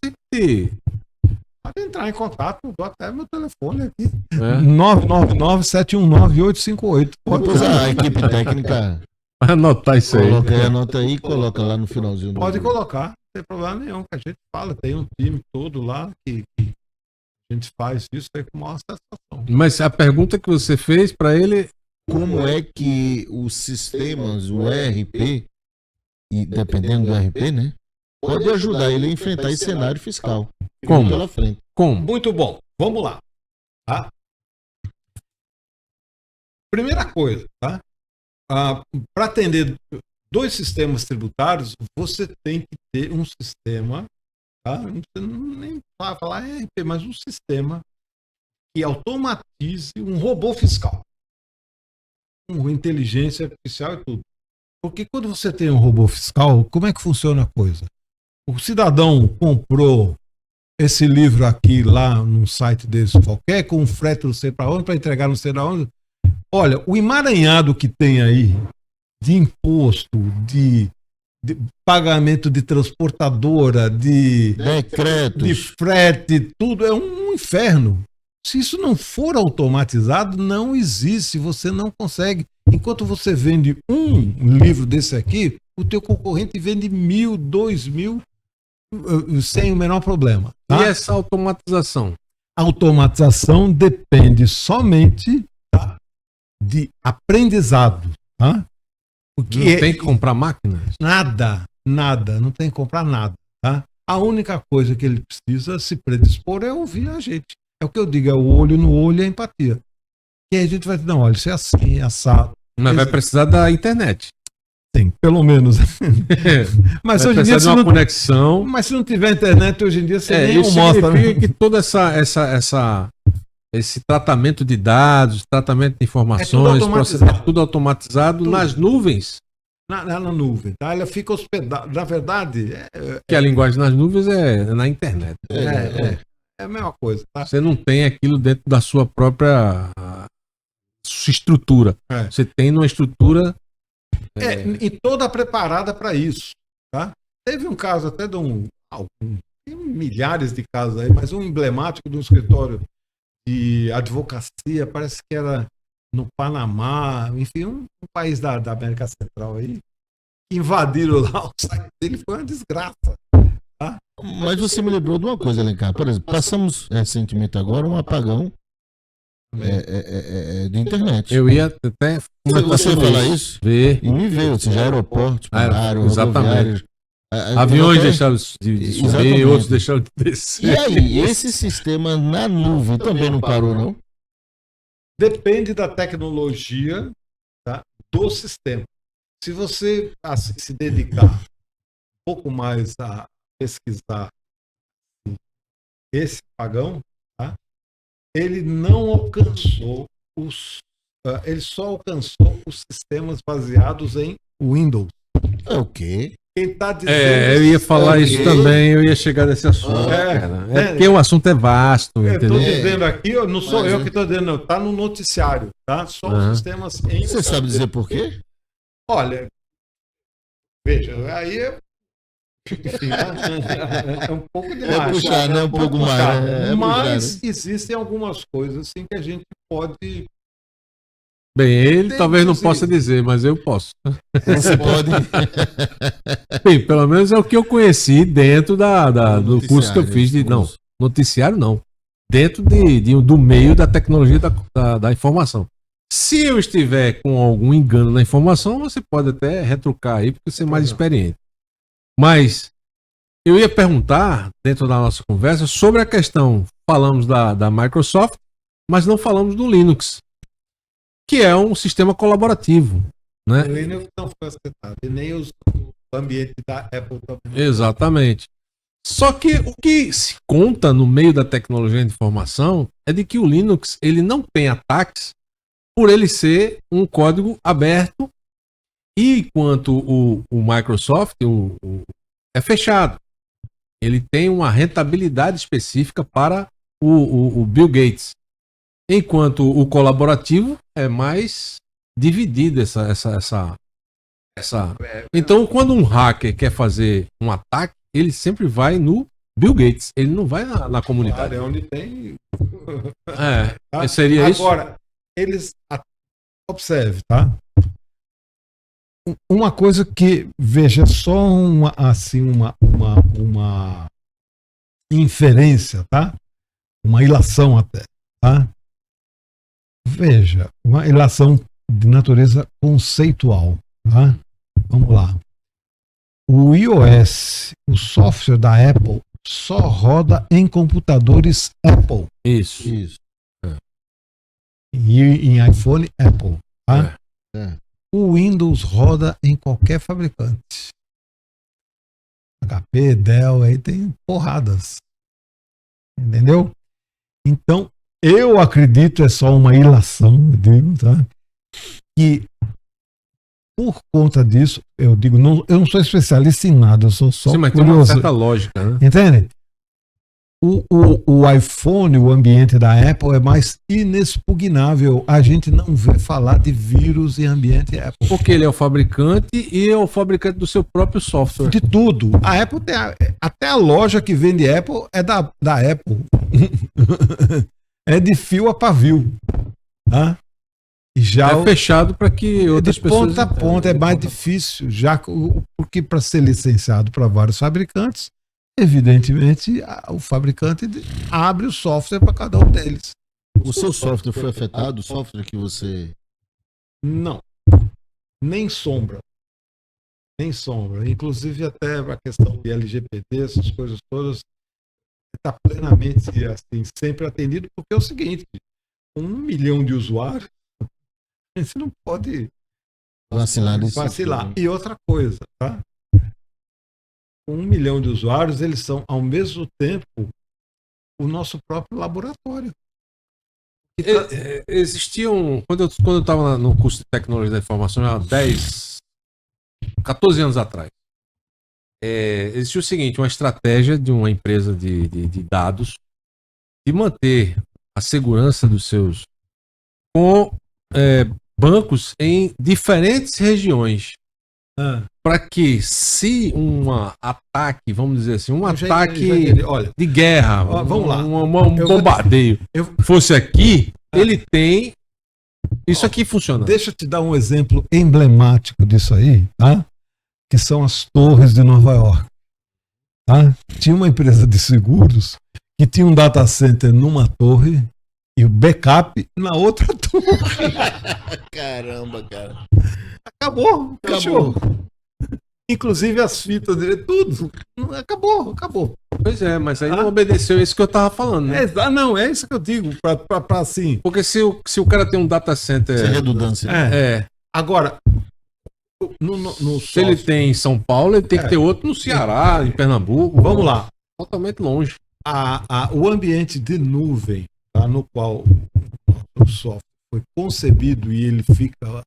pode entrar em contato, dou até meu telefone aqui. 999-719-858. Depois a equipe técnica vai anotar isso aí. Anota aí e coloca lá no finalzinho. Pode colocar, não tem problema nenhum, que a gente fala, tem um time todo lá que a gente faz isso aí com maior satisfação. Mas a pergunta que você fez para ele... Como é que os sistemas, o ERP, e dependendo do ERP, né, pode ajudar ele a enfrentar esse cenário fiscal? Como? Pela frente. Como? Muito bom. Vamos lá. Tá? Primeira coisa, tá? Para atender 2 sistemas tributários, você tem que ter um sistema, tá? Não precisa nem falar ERP, mas um sistema que automatize um robô fiscal. Com inteligência artificial e tudo. Porque quando você tem um robô fiscal, como é que funciona a coisa? O cidadão comprou esse livro aqui lá num site desse qualquer, com um frete não sei para onde, para entregar não sei para onde. Olha, o emaranhado que tem aí de imposto, de pagamento de transportadora, de decretos, de frete, tudo é um inferno. Se isso não for automatizado, não existe, você não consegue. Enquanto você vende um livro desse aqui, o teu concorrente vende 1.000, 2.000 sem o menor problema. Tá? E essa automatização? A automatização depende somente, tá, de aprendizado. Tá? Porque não tem que comprar máquinas? Nada, não tem que comprar nada. Tá? A única coisa que ele precisa se predispor é ouvir a gente. É o que eu digo, é o olho no olho e a empatia. E aí a gente vai dizer, não, olha, isso é assim, é assado. Mas vai precisar da internet. Sim, pelo menos. Mas vai hoje em dia, de uma conexão. Mas se não tiver internet, hoje em dia você nem isso mostra. Significa que todo esse tratamento de dados, tratamento de informações, é tudo automatizado nas nuvens. Na nuvem, tá? Ela fica hospedada. Na verdade. Que a linguagem nas nuvens é na internet. É a mesma coisa, tá? Você não tem aquilo dentro da sua própria estrutura. Você tem uma estrutura... E toda preparada para isso, tá? Teve um caso até de um tem milhares de casos aí, mas um emblemático de um escritório de advocacia, parece que era no Panamá, enfim, um país da América Central aí, que invadiram lá, o site dele foi uma desgraça. Tá? Mas você me lembrou de uma coisa, Alencar. Por exemplo, passamos recentemente agora um apagão de internet. Eu ia até... Você falar isso? Ver. E me veio, ou seja, aeroportos, pararam, exatamente. Aviões deixaram de subir, Exatamente. outros deixaram de descer. E aí, esse sistema na nuvem também não parou, não? Depende da tecnologia, tá, do sistema. Se você se dedicar um pouco mais a pesquisar esse apagão, tá, ele não alcançou ele só alcançou os sistemas baseados em Windows. É o quê? Quem tá dizendo Eu ia falar isso também, eu ia chegar nesse assunto, cara. Porque o assunto é vasto, eu entendeu? estou dizendo aqui, não sou eu que estou dizendo, não. Está no noticiário, tá? Só os sistemas em... Você sabe dizer por quê? Olha, veja, aí enfim, é um pouco demais. É puxar, né? Um pouco mais. Mas puxar, né? existem algumas coisas assim que a gente pode... Bem, ele talvez não possa dizer, mas eu posso. Você pode. Bem, pelo menos é o que eu conheci dentro do curso que eu fiz de. Não, noticiário não. Dentro do meio da tecnologia da informação. Se eu estiver com algum engano na informação, você pode até retrucar aí, porque você é mais experiente. Mas eu ia perguntar, dentro da nossa conversa, sobre a questão. Falamos da Microsoft, mas não falamos do Linux, que é um sistema colaborativo, né? O Linux não foi afetado, e nem o ambiente da Apple também. Exatamente. Só que o que se conta no meio da tecnologia de informação é de que o Linux ele não tem ataques por ele ser um código aberto, e enquanto o Microsoft é fechado. Ele tem uma rentabilidade específica para o Bill Gates. Enquanto o colaborativo é mais dividido essa. Então, quando um hacker quer fazer um ataque, ele sempre vai no Bill Gates, ele não vai na comunidade. É onde tem. Tá? Seria isso? Agora, eles. Observe, tá? Uma coisa que, veja, só uma inferência, tá? Uma ilação até, tá? Veja, uma ilação de natureza conceitual, tá? Vamos lá. O iOS, o software da Apple, só roda em computadores Apple. Isso. E em iPhone, Apple, tá? O Windows roda em qualquer fabricante. HP, Dell, aí tem porradas. Entendeu? Então, eu acredito, é só uma ilação, eu digo, tá? Que por conta disso, eu digo, eu não sou especialista em nada, eu sou só mas curioso. tem uma certa lógica, né? Entende? O iPhone, o ambiente da Apple é mais inexpugnável. A gente não vê falar de vírus em ambiente Apple. Porque ele é o fabricante e é o fabricante do seu próprio software. De tudo. A Apple tem até a loja que vende Apple é da Apple. É de fio a pavio. Tá? E já é fechado para que outras pessoas... De ponta a ponta é mais difícil, já porque para ser licenciado para vários fabricantes, evidentemente, o fabricante abre o software para cada um deles. O seu software foi afetado? O software que você... Não. Nem sombra. Nem sombra. Inclusive até a questão de LGBT, essas coisas todas, está plenamente assim, sempre atendido, porque é o seguinte, 1 milhão de usuários, você não pode vacilar. E outra coisa, tá? 1 milhão de usuários, eles são, ao mesmo tempo, o nosso próprio laboratório. Existiam, quando eu estava no curso de tecnologia da informação, há 14 anos atrás, existia o seguinte, uma estratégia de uma empresa de dados de manter a segurança dos seus com bancos em diferentes regiões. para que se um ataque, vamos dizer assim, Olha, de guerra, vamos lá. Um bombardeio fosse aqui, ele tem isso aqui funcionando. Deixa eu te dar um exemplo emblemático disso aí, tá? Que são as torres de Nova York. Tá? Tinha uma empresa de seguros que tinha um data center numa torre e o backup na outra torre. Caramba, cara. Acabou. Inclusive as fitas dele, tudo. Acabou. Pois é, mas aí não obedeceu isso que eu tava falando, né? Não, é isso que eu digo, pra assim. Porque se o cara tem um data center... Sem redundância. Agora, se ele tem em São Paulo, ele tem que ter outro no Ceará, em Pernambuco. Vamos lá. Totalmente longe. O ambiente de nuvem, tá, no qual o software foi concebido e ele fica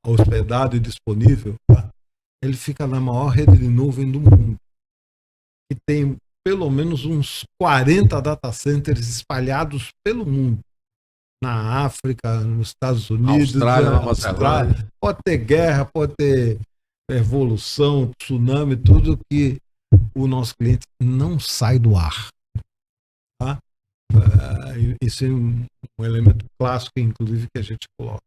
hospedado e disponível, tá? Ele fica na maior rede de nuvem do mundo. E tem pelo menos uns 40 data centers espalhados pelo mundo. Na África, nos Estados Unidos, na Austrália. Pode ter guerra, pode ter evolução, tsunami, tudo que o nosso cliente não sai do ar. Tá? Isso é um elemento clássico, inclusive, que a gente coloca.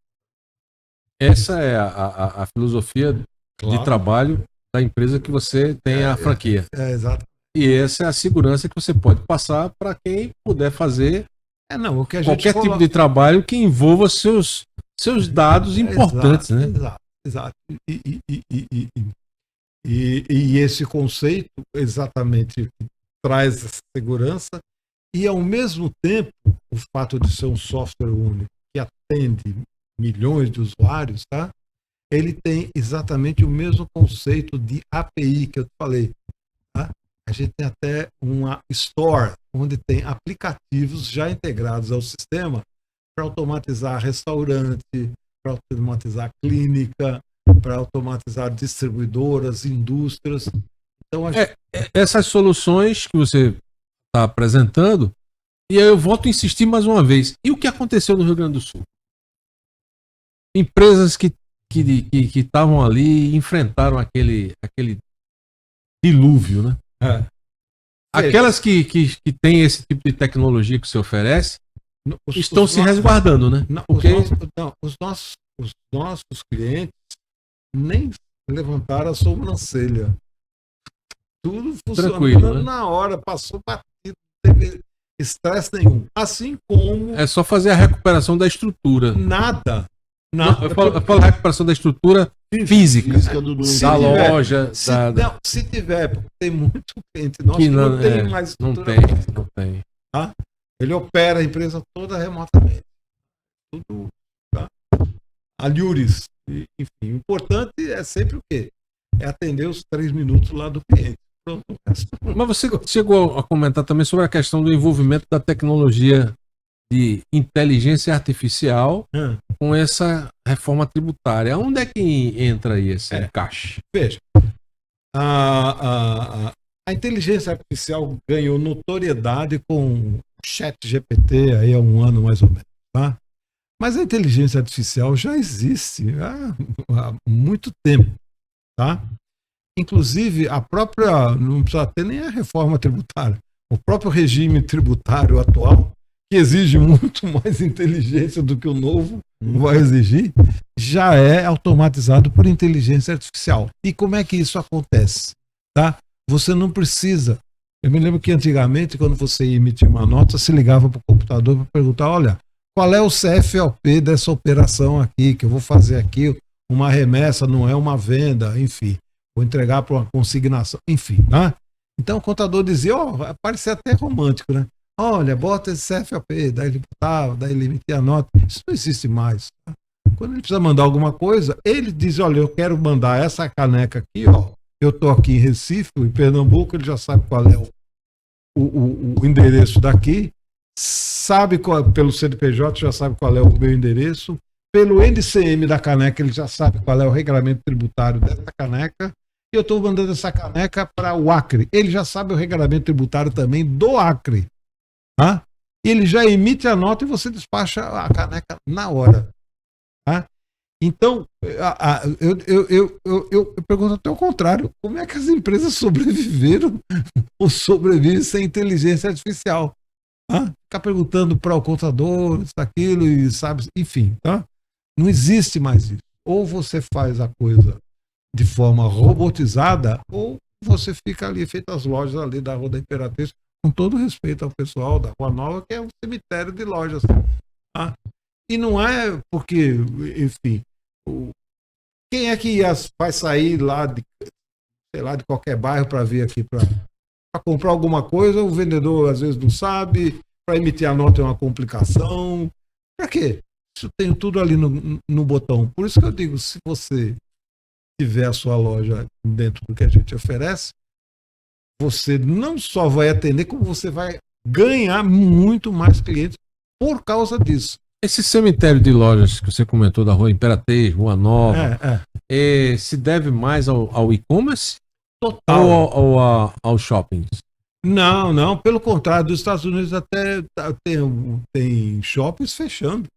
Essa é a filosofia de trabalho da empresa que você tem a franquia. Exato. E essa é a segurança que você pode passar para quem puder fazer o que a gente qualquer tipo de trabalho que envolva seus dados importantes, né? Exato. E esse conceito exatamente traz essa segurança e, ao mesmo tempo, o fato de ser um software único que atende milhões de usuários, tá? Ele tem exatamente o mesmo conceito de API que eu te falei. Tá? A gente tem até uma store onde tem aplicativos já integrados ao sistema para automatizar restaurante, para automatizar clínica, para automatizar distribuidoras, indústrias. Então, essas soluções que você está apresentando, e aí eu volto a insistir mais uma vez. E o que aconteceu no Rio Grande do Sul? Empresas que estavam ali e enfrentaram aquele dilúvio, né? Aquelas que têm esse tipo de tecnologia que você oferece estão se resguardando, né? Os nossos clientes nem levantaram a sobrancelha. Tudo funcionando, né? Na hora, passou batido, não teve estresse nenhum. Assim como... É só fazer a recuperação da estrutura. Nada. Eu falo a recuperação da estrutura física da loja. Se tiver, porque tem muito cliente nosso que não tem mais estrutura. Não tem. Tá? Ele opera a empresa toda remotamente. Tudo. Tá? A Lures. Enfim, o importante é sempre o quê? É atender os 3 minutos lá do cliente. Pronto. Mas você chegou a comentar também sobre a questão do envolvimento da tecnologia de inteligência artificial com essa reforma tributária. Onde é que entra aí esse encaixe? Veja, a inteligência artificial ganhou notoriedade com o ChatGPT aí há um ano mais ou menos, tá? Mas a inteligência artificial já existe há muito tempo, tá? Inclusive, a própria, não precisa ter nem a reforma tributária, o próprio regime tributário atual, que exige muito mais inteligência do que o novo vai exigir, já é automatizado por inteligência artificial. E como é que isso acontece? Tá? Você não precisa. Eu me lembro que antigamente, quando você ia emitir uma nota, se ligava para o computador para perguntar, olha, qual é o CFLP dessa operação aqui, que eu vou fazer aqui, uma remessa, não é uma venda, enfim, vou entregar para uma consignação, enfim, tá? Então o contador dizia, parece até romântico, né? Olha, bota esse CFLP, daí ele botava, daí ele emitia a nota. Isso não existe mais. Tá? Quando ele precisa mandar alguma coisa, ele diz, olha, eu quero mandar essa caneca aqui, ó. Eu estou aqui em Recife, em Pernambuco, ele já sabe qual é o endereço daqui, sabe pelo CNPJ, já sabe qual é o meu endereço, pelo NCM da caneca, ele já sabe qual é o regulamento tributário dessa caneca, e eu estou mandando essa caneca para o Acre. Ele já sabe o regulamento tributário também do Acre. Tá? Ele já emite a nota e você despacha a caneca na hora. Tá? Então, eu pergunto até o contrário. Como é que as empresas sobreviveram ou sobrevivem sem inteligência artificial? Ficar perguntando para o contador, isso, aquilo, e sabe, enfim, tá? Não existe mais isso. Ou você faz a coisa de forma robotizada, ou você fica ali, feito as lojas ali da Rua da Imperatriz, com todo respeito ao pessoal da Rua Nova, que é um cemitério de lojas. Tá? E não é porque, enfim, quem é que vai sair lá de, sei lá, de qualquer bairro para vir aqui para comprar alguma coisa? O vendedor às vezes não sabe, para emitir a nota é uma complicação. Para quê? Isso tem tudo ali no botão. Por isso que eu digo, se você tiver a sua loja dentro do que a gente oferece, você não só vai atender, como você vai ganhar muito mais clientes por causa disso. Esse cemitério de lojas que você comentou da Rua Imperatriz, Rua Nova, se deve mais ao e-commerce ou aos shoppings? Não, pelo contrário, dos Estados Unidos até tem shoppings fechando.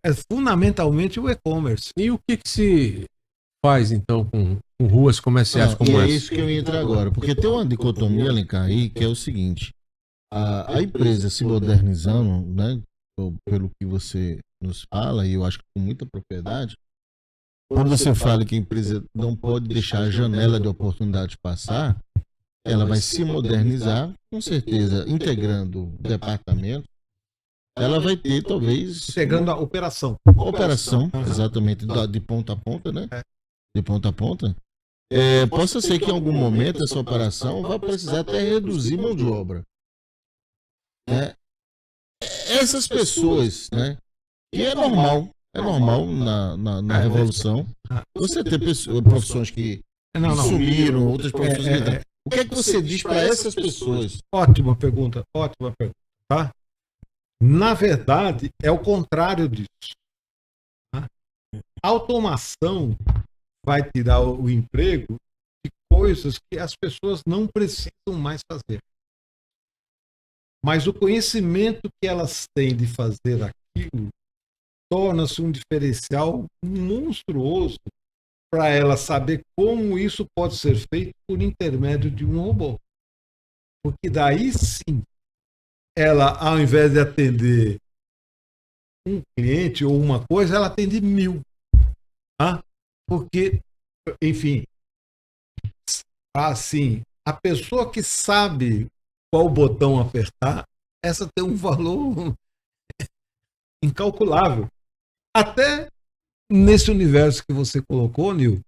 É fundamentalmente o e-commerce. E o que se faz então com ruas comerciais como essa? É isso que eu ia entrar agora, porque tem uma dicotomia, Alencar, aí, que é o seguinte: a empresa se modernizando, né, pelo que você nos fala, e eu acho que com muita propriedade, quando você fala que a empresa não pode deixar a janela de oportunidade passar, ela vai se modernizar, com certeza, integrando o departamento. Ela vai ter, talvez... Integrando a operação. Operação, exatamente, de ponta a ponta, né? De ponta a ponta. Possa ser que em algum momento essa operação vá precisar até reduzir mão de obra. Essas pessoas, né? E é normal na revolução. Você ter profissões que sumiram, outras profissões que não. O que é que você diz para essas pessoas? Ótima pergunta, tá? Na verdade, é o contrário disso. Tá? A automação vai tirar o emprego de coisas que as pessoas não precisam mais fazer. Mas o conhecimento que elas têm de fazer aquilo torna-se um diferencial monstruoso para ela saber como isso pode ser feito por intermédio de um robô. Porque daí sim, ela, ao invés de atender um cliente ou uma coisa, ela atende 1000. Tá? Porque, enfim, assim, a pessoa que sabe qual botão apertar, essa tem um valor incalculável. Até nesse universo que você colocou, Nil,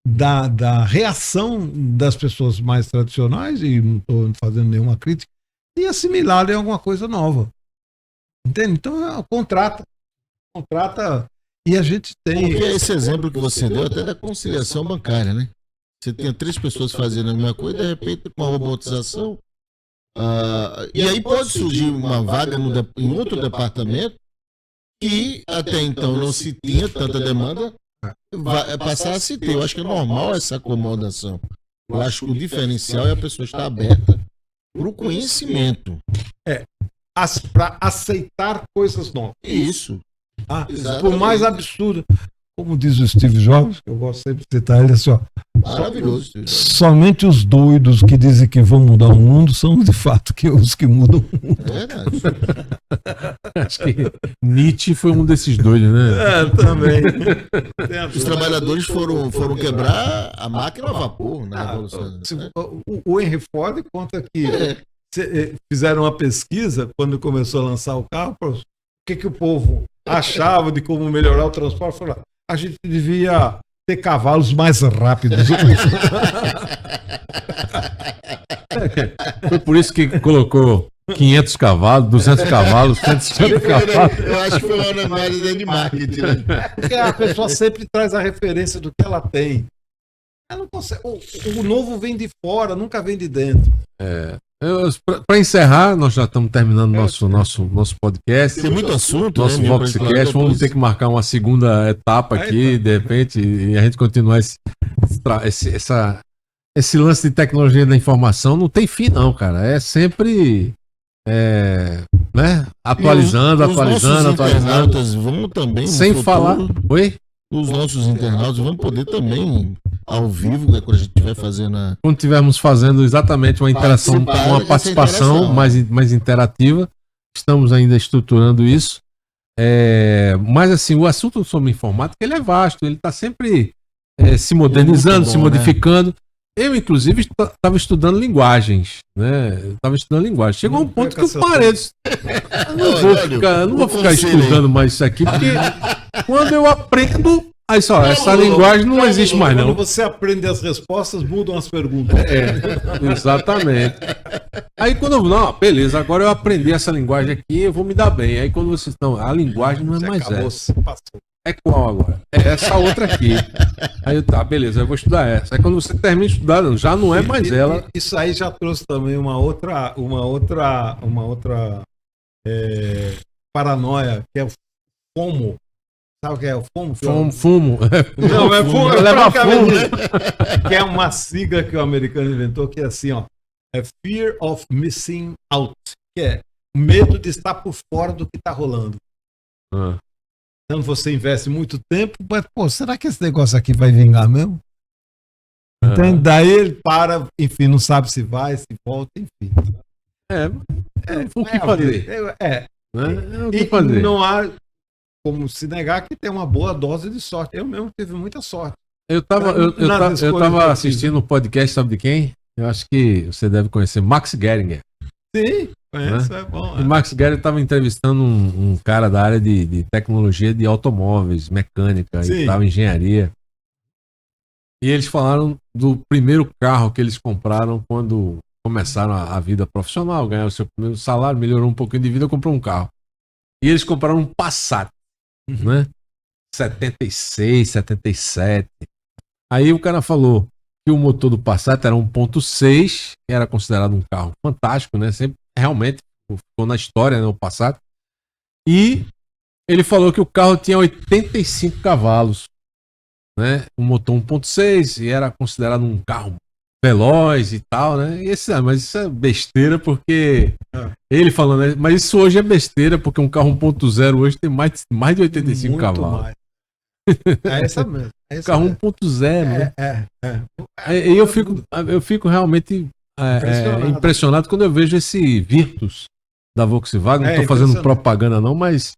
da reação das pessoas mais tradicionais, e não estou fazendo nenhuma crítica, e assimilarem alguma coisa nova. Entende? Então, contrata. E a gente tem... Porque esse exemplo que você deu até da conciliação bancária, né? Você tem 3 pessoas fazendo a mesma coisa, de repente, com a robotização, e aí pode surgir uma vaga em outro departamento que até então não se tinha tanta demanda, vai passar a se ter. Eu acho que é normal essa acomodação. Eu acho que o diferencial é a pessoa estar aberta para o conhecimento. Para aceitar coisas novas. Isso. Por mais absurdo. Como diz o Steve Jobs, que eu gosto sempre de citar ele, assim, ó, maravilhoso. Somente os doidos que dizem que vão mudar o mundo são de fato os que mudam o mundo. É verdade. Acho que Nietzsche foi um desses doidos, né? Também. Os trabalhadores foram quebrar a máquina a vapor na Revolução. O Henry Ford conta que fizeram uma pesquisa quando começou a lançar o carro, o que o povo achava de como melhorar o transporte. Falaram, a gente devia ter cavalos mais rápidos. Foi por isso que colocou 500 cavalos, 200 cavalos, 150 cavalos. Eu acho que foi uma análise de marketing. Né? Porque a pessoa sempre traz a referência do que ela tem. Ela não consegue. O novo vem de fora, nunca vem de dentro. Para encerrar, nós já estamos terminando nosso podcast. Tem muito assunto. Nosso Voxcast. Vamos ter que marcar uma segunda etapa aqui, de repente, e a gente continuar esse lance de tecnologia da informação. Não tem fim, não, cara. É sempre né? Atualizando. Internautas vão também. Sem falar. Oi? Os nossos internautas vão poder também, ao vivo, quando a gente estiver fazendo quando estivermos fazendo exatamente uma interação, uma participação mais interativa, estamos ainda estruturando isso. Mas assim, o assunto sobre informática ele é vasto, ele está sempre se modernizando, se modificando. Né? Eu, inclusive, estava estudando linguagens, né? Chegou um ponto que eu parei. Eu não vou ficar estudando mais isso aqui, porque quando eu aprendo, aí só, essa linguagem não existe mais, não. Quando você aprende as respostas, mudam as perguntas. Exatamente. Aí quando eu não, beleza, agora eu aprendi essa linguagem aqui, eu vou me dar bem. Aí quando você, não, a linguagem não é mais essa. É qual agora? É essa outra aqui. Aí eu, tá, beleza, eu vou estudar essa. Aí quando você termina de estudar, já não é mais ela. Isso aí já trouxe também uma outra paranoia, que é o FOMO. Sabe o que é o FOMO? Fumo. Não, é FOMO. Leva fumo. Que é uma sigla que o americano inventou, que é assim, ó. É Fear of Missing Out. Que é medo de estar por fora do que está rolando. Então você investe muito tempo, mas, pô, será que esse negócio aqui vai vingar mesmo? Então, daí ele para, enfim, não sabe se vai, se volta, enfim. O que fazer? O que fazer? Não há como se negar que tem uma boa dose de sorte. Eu mesmo tive muita sorte. Eu tava assistindo um podcast, sabe de quem? Eu acho que você deve conhecer, Max Geringer. Sim, conheço, é bom. E Max Geringer estava entrevistando um cara da área de tecnologia de automóveis, mecânica e tal, engenharia. E eles falaram do primeiro carro que eles compraram quando começaram a vida profissional, ganharam o seu primeiro salário, melhorou um pouquinho de vida, comprou um carro. E eles compraram um Passat, né? 76, 77. Aí o cara falou que o motor do Passat era 1.6, que era considerado um carro fantástico, né? Sempre realmente ficou na história, né, o Passat. E ele falou que o carro tinha 85 cavalos, né? Um motor 1.6 e era considerado um carro veloz e tal, né? Mas isso é besteira porque ele falando, né? Mas isso hoje é besteira porque um carro 1.0 hoje tem mais de 85 cavalos. Mais. É essa mesmo. Carro 1.0, né? E eu fico realmente impressionado quando eu vejo esse Virtus da Volkswagen. Não estou fazendo propaganda não, mas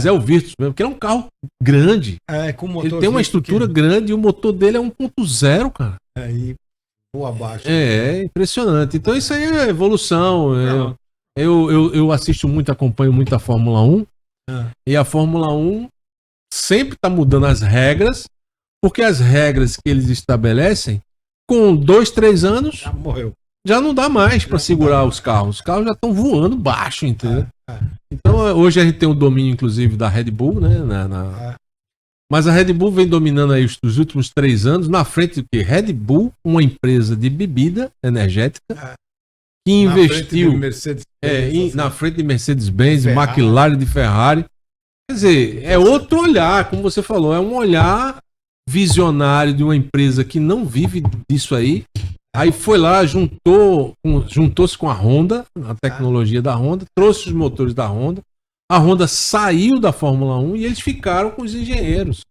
é o Virtus mesmo, que é um carro grande. Com motor ele tem uma estrutura grande e o motor dele é 1.0, cara. E voa abaixo. É impressionante. Então isso aí é evolução. Eu assisto muito, acompanho muito a Fórmula 1. E a Fórmula 1 sempre está mudando as regras, porque as regras que eles estabelecem, com 2, 3 anos, já morreu. Já não dá mais para segurar os carros. Os carros já estão voando baixo, entendeu? Então hoje a gente tem o domínio, inclusive, da Red Bull, né? Mas a Red Bull vem dominando aí os últimos 3 anos, na frente do que? Red Bull, uma empresa de bebida energética, que investiu na frente de Mercedes-Benz, McLaren, de Ferrari. Quer dizer, é outro olhar, como você falou, é um olhar visionário de uma empresa que não vive disso aí. Aí foi lá, juntou-se com a Honda, a tecnologia da Honda, trouxe os motores da Honda. A Honda saiu da Fórmula 1 e eles ficaram com os engenheiros.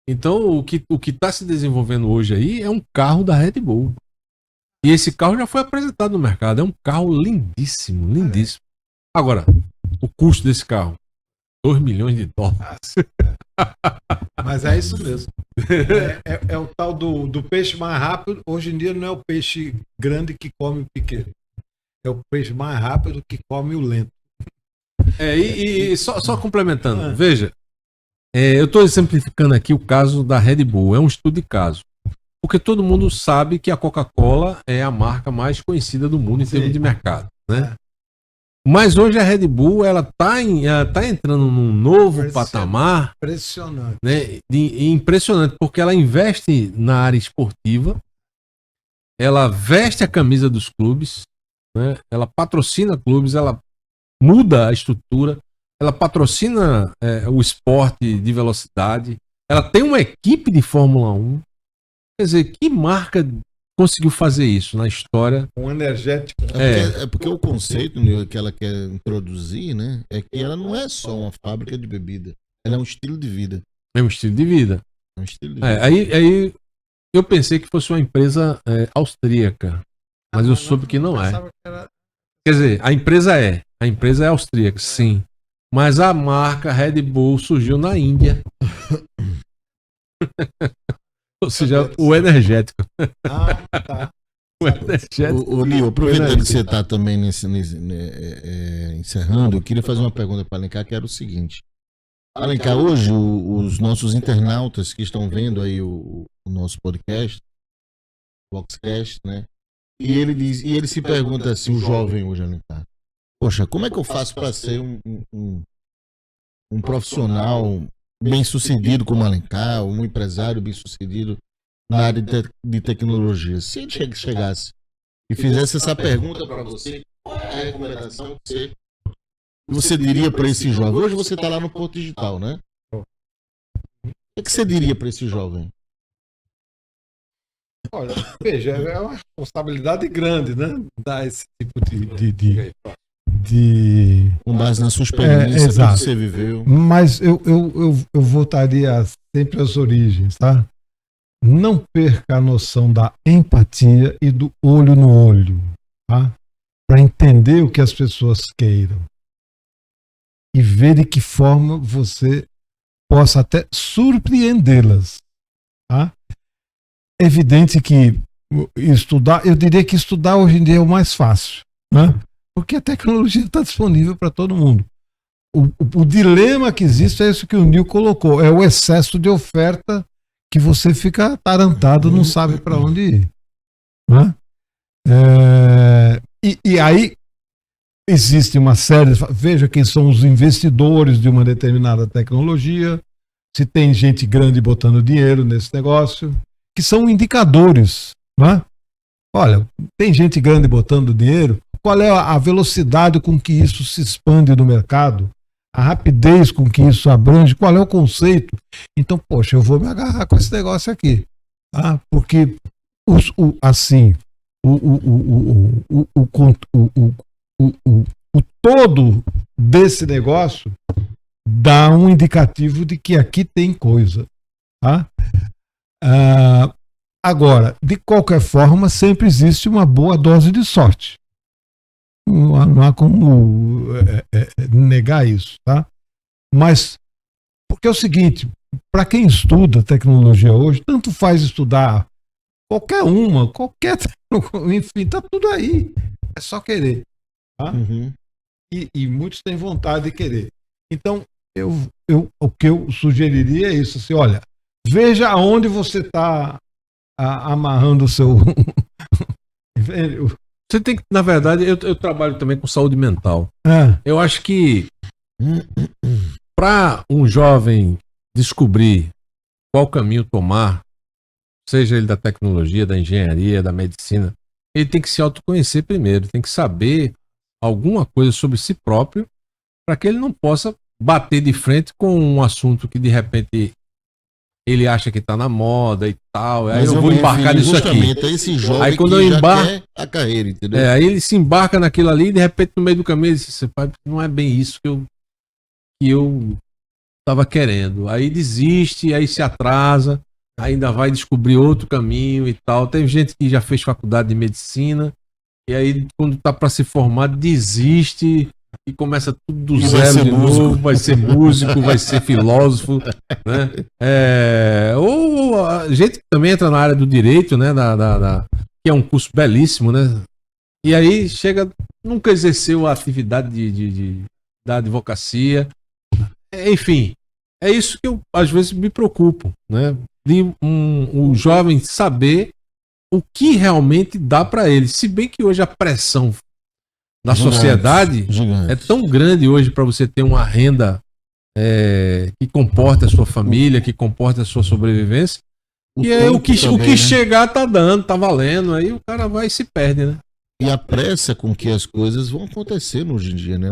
Então, o que está se desenvolvendo hoje aí é um carro da Red Bull. E esse carro já foi apresentado no mercado. É um carro lindíssimo, lindíssimo. Agora, o custo desse carro, $2 milhões. Mas é isso mesmo. É o tal do peixe mais rápido. Hoje em dia não é o peixe grande que come o pequeno. É o peixe mais rápido que come o lento. Só complementando, veja, eu estou exemplificando aqui o caso da Red Bull. É um estudo de caso. Porque todo mundo sabe que a Coca-Cola é a marca mais conhecida do mundo em termos de mercado, né? Mas hoje a Red Bull ela tá entrando num novo patamar impressionante, né? Impressionante, porque ela investe na área esportiva, ela veste a camisa dos clubes, né? Ela patrocina clubes, ela muda a estrutura, ela patrocina o esporte de velocidade, ela tem uma equipe de Fórmula 1. Quer dizer, que marca conseguiu fazer isso na história. Um energético. É porque o conceito, Nil, que ela quer introduzir, né, é que ela não é só uma fábrica de bebida. Ela é um estilo de vida. É um estilo de vida. É um estilo de vida. Aí eu pensei que fosse uma empresa austríaca, mas eu soube que não é. Quer dizer, a empresa é austríaca, sim. Mas a marca Red Bull surgiu na Índia. Ou seja, o energético. Tá. O energético. Ô, Nil, aproveitando que você está também encerrando, eu queria fazer uma pergunta para Alencar, que era o seguinte. Alencar, hoje os nossos internautas que estão vendo aí o nosso podcast, o Voxcast, né? E ele se pergunta assim, o jovem hoje, Alencar, poxa, como é que eu faço para ser um profissional bem-sucedido como Alencar, um empresário bem-sucedido na área de tecnologia? Se ele chegasse e fizesse essa pergunta para você, qual é a recomendação que você diria para esse jovem? Hoje você está lá no Porto Digital, né? O que você diria para esse jovem? Olha, veja, é uma responsabilidade grande, né? Dar esse tipo Com base na sua experiência, tudo que você viveu. Mas eu voltaria sempre às origens, tá? Não perca a noção da empatia e do olho no olho, tá? Para entender o que as pessoas queiram e ver de que forma você possa até surpreendê-las, tá? É evidente que eu diria que estudar hoje em dia é o mais fácil, né? Porque a tecnologia está disponível para todo mundo. O dilema que existe é isso que o Nil colocou, é o excesso de oferta que você fica atarantado, não sabe para onde ir, né? E aí existe uma série, veja quem são os investidores de uma determinada tecnologia, se tem gente grande botando dinheiro nesse negócio, que são indicadores, né? Olha, tem gente grande botando dinheiro, qual é a velocidade com que isso se expande no mercado, a rapidez com que isso abrange, qual é o conceito. Então, poxa, eu vou me agarrar com esse negócio aqui, tá? Porque o todo desse negócio dá um indicativo de que aqui tem coisa, tá? Agora, de qualquer forma, sempre existe uma boa dose de sorte. Não há como negar isso, tá? Mas, porque é o seguinte, para quem estuda tecnologia hoje, tanto faz estudar qualquer enfim, tá tudo aí. É só querer, tá? Uhum. E muitos têm vontade de querer. Então, o que eu sugeriria é isso, assim, olha, veja aonde você está amarrando o seu... Você tem que, na verdade, eu trabalho também com saúde mental. Eu acho que para um jovem descobrir qual caminho tomar, seja ele da tecnologia, da engenharia, da medicina, ele tem que se autoconhecer primeiro, tem que saber alguma coisa sobre si próprio para que ele não possa bater de frente com um assunto que de repente ele acha que tá na moda e tal. Aí eu vou embarcar nisso aqui. Esse jovem aí quando eu embarco a carreira, entendeu? Aí ele se embarca naquilo ali e de repente no meio do caminho ele diz, pai, não é bem isso que eu tava querendo. Aí desiste, aí se atrasa, ainda vai descobrir outro caminho e tal. Tem gente que já fez faculdade de medicina e aí quando tá para se formar desiste e começa tudo do zero de novo, vai ser músico, vai ser filósofo, né? Ou a gente que também entra na área do direito, né? Que é um curso belíssimo, né? E aí chega, nunca exerceu a atividade da advocacia. Enfim, é isso que eu às vezes me preocupo, né? De um jovem saber o que realmente dá para ele. Se bem que hoje a pressão da sociedade é tão grande hoje para você ter uma renda que comporte a sua família, que comporte a sua sobrevivência. E aí o que chegar tá dando, tá valendo, aí o cara vai e se perde, né? E a pressa com que as coisas vão acontecendo hoje em dia, né?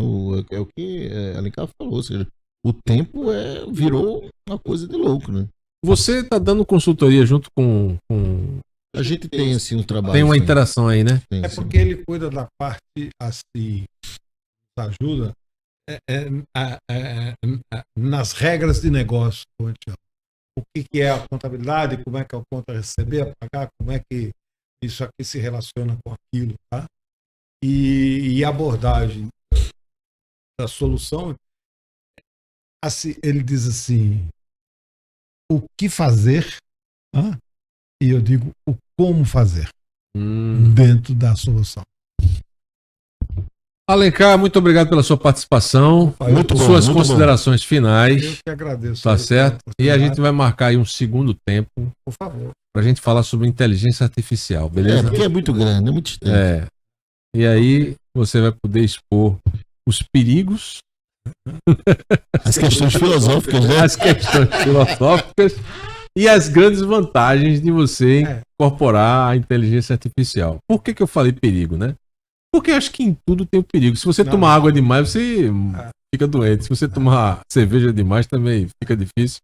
É o que a Alencar falou, ou seja, o tempo virou uma coisa de louco, né? Você tá dando consultoria junto com A gente tem, assim, um trabalho. Tem uma sim. interação aí, né? Tem, É sim. porque ele cuida da parte, assim, ajuda nas regras de negócio, como a gente chama. O que é a contabilidade, como é que é a conta a receber, a pagar, como é que isso aqui se relaciona com aquilo, tá? E a abordagem da solução, assim, ele diz assim, o que fazer, tá? E eu digo o como fazer dentro da solução. Alencar, muito obrigado pela sua participação. Muito bom, Suas muito considerações Eu finais, que agradeço. tá aí certo? pela E a gente oportunidade. vai marcar aí um segundo tempo Por favor. pra gente falar sobre inteligência artificial, É, beleza? porque é muito grande, é muito extenso. É. E aí você vai poder expor os perigos, As questões filosóficas, né? as questões filosóficas e as grandes vantagens de você incorporar a inteligência artificial. Por que eu falei perigo, né? Porque eu acho que em tudo tem o perigo. Se você Não. tomar água demais, você fica doente. Se você tomar cerveja demais, também fica difícil.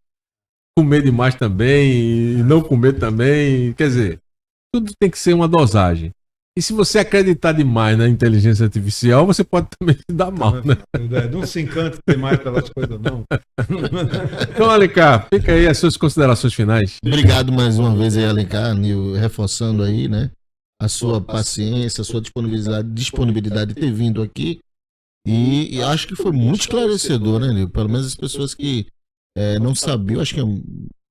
Comer demais também, e não comer também. Quer dizer, tudo tem que ser uma dosagem. E se você acreditar demais na inteligência artificial, você pode também se dar mal, né? Não se encanta demais pelas coisas, não. Então, Alencar, fica aí as suas considerações finais. Obrigado mais uma vez aí, Alencar, Nil, reforçando aí, né? A sua paciência, a sua disponibilidade de ter vindo aqui. E acho que foi muito esclarecedor, né, Nil? Pelo menos as pessoas que não sabiam, acho que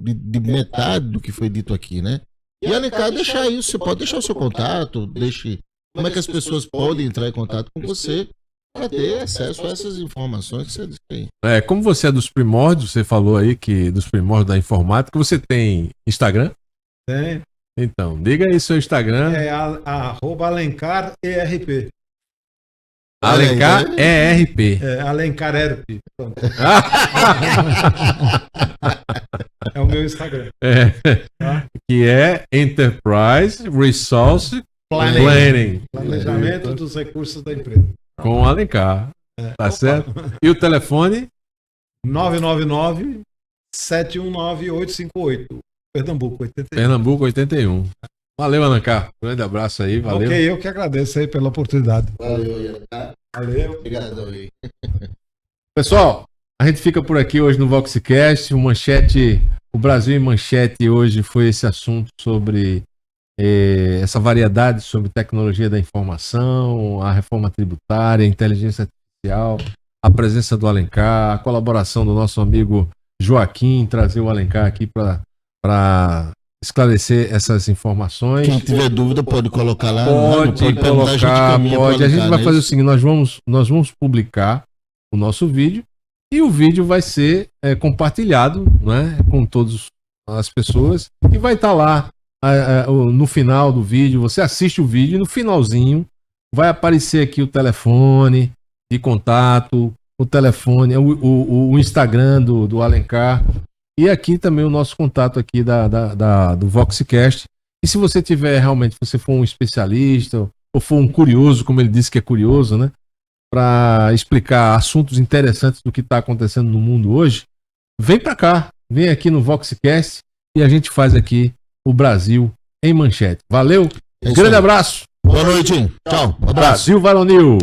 de metade do que foi dito aqui, né? E Alencar, deixar aí, você pode deixar o seu contato, deixe como é que as pessoas podem entrar em contato com você para ter acesso a essas informações que você disse aí. Como você é dos primórdios, você falou aí que dos primórdios da informática, você tem Instagram? Tem. Então, diga aí seu Instagram. É @AlencarERP. Alencar ERP. Alencar ERP. É o meu Instagram. Que é Enterprise Resource Planning. Planejamento dos recursos da empresa. Com Alencar. Tá certo? E o telefone? 999-719-858. Pernambuco, 81. Pernambuco 81. Valeu, Alencar. Grande abraço aí. Valeu. Ok, eu que agradeço aí pela oportunidade. Valeu, Alencar. Valeu. Obrigado aí. Pessoal, a gente fica por aqui hoje no Voxcast. O Brasil em Manchete hoje foi esse assunto sobre essa variedade sobre tecnologia da informação, a reforma tributária, a inteligência artificial, a presença do Alencar, a colaboração do nosso amigo Joaquim, trazer o Alencar aqui para esclarecer essas informações. Quem tiver dúvida pode colocar lá. Pode colocar, pode. A gente vai fazer o seguinte, nós vamos publicar o nosso vídeo e o vídeo vai ser compartilhado, né, com todas as pessoas e vai estar lá no final do vídeo. Você assiste o vídeo e no finalzinho vai aparecer aqui o telefone de contato, o telefone, o Instagram do Alencar e aqui também o nosso contato aqui do Voxcast. E se você tiver realmente, se você for um especialista ou for um curioso, como ele disse que é curioso, né, para explicar assuntos interessantes do que está acontecendo no mundo hoje, vem para cá, vem aqui no Voxcast e a gente faz aqui o Brasil em Manchete. Valeu, grande abraço. Boa noite, tchau, um abraço. Brasil Varonil.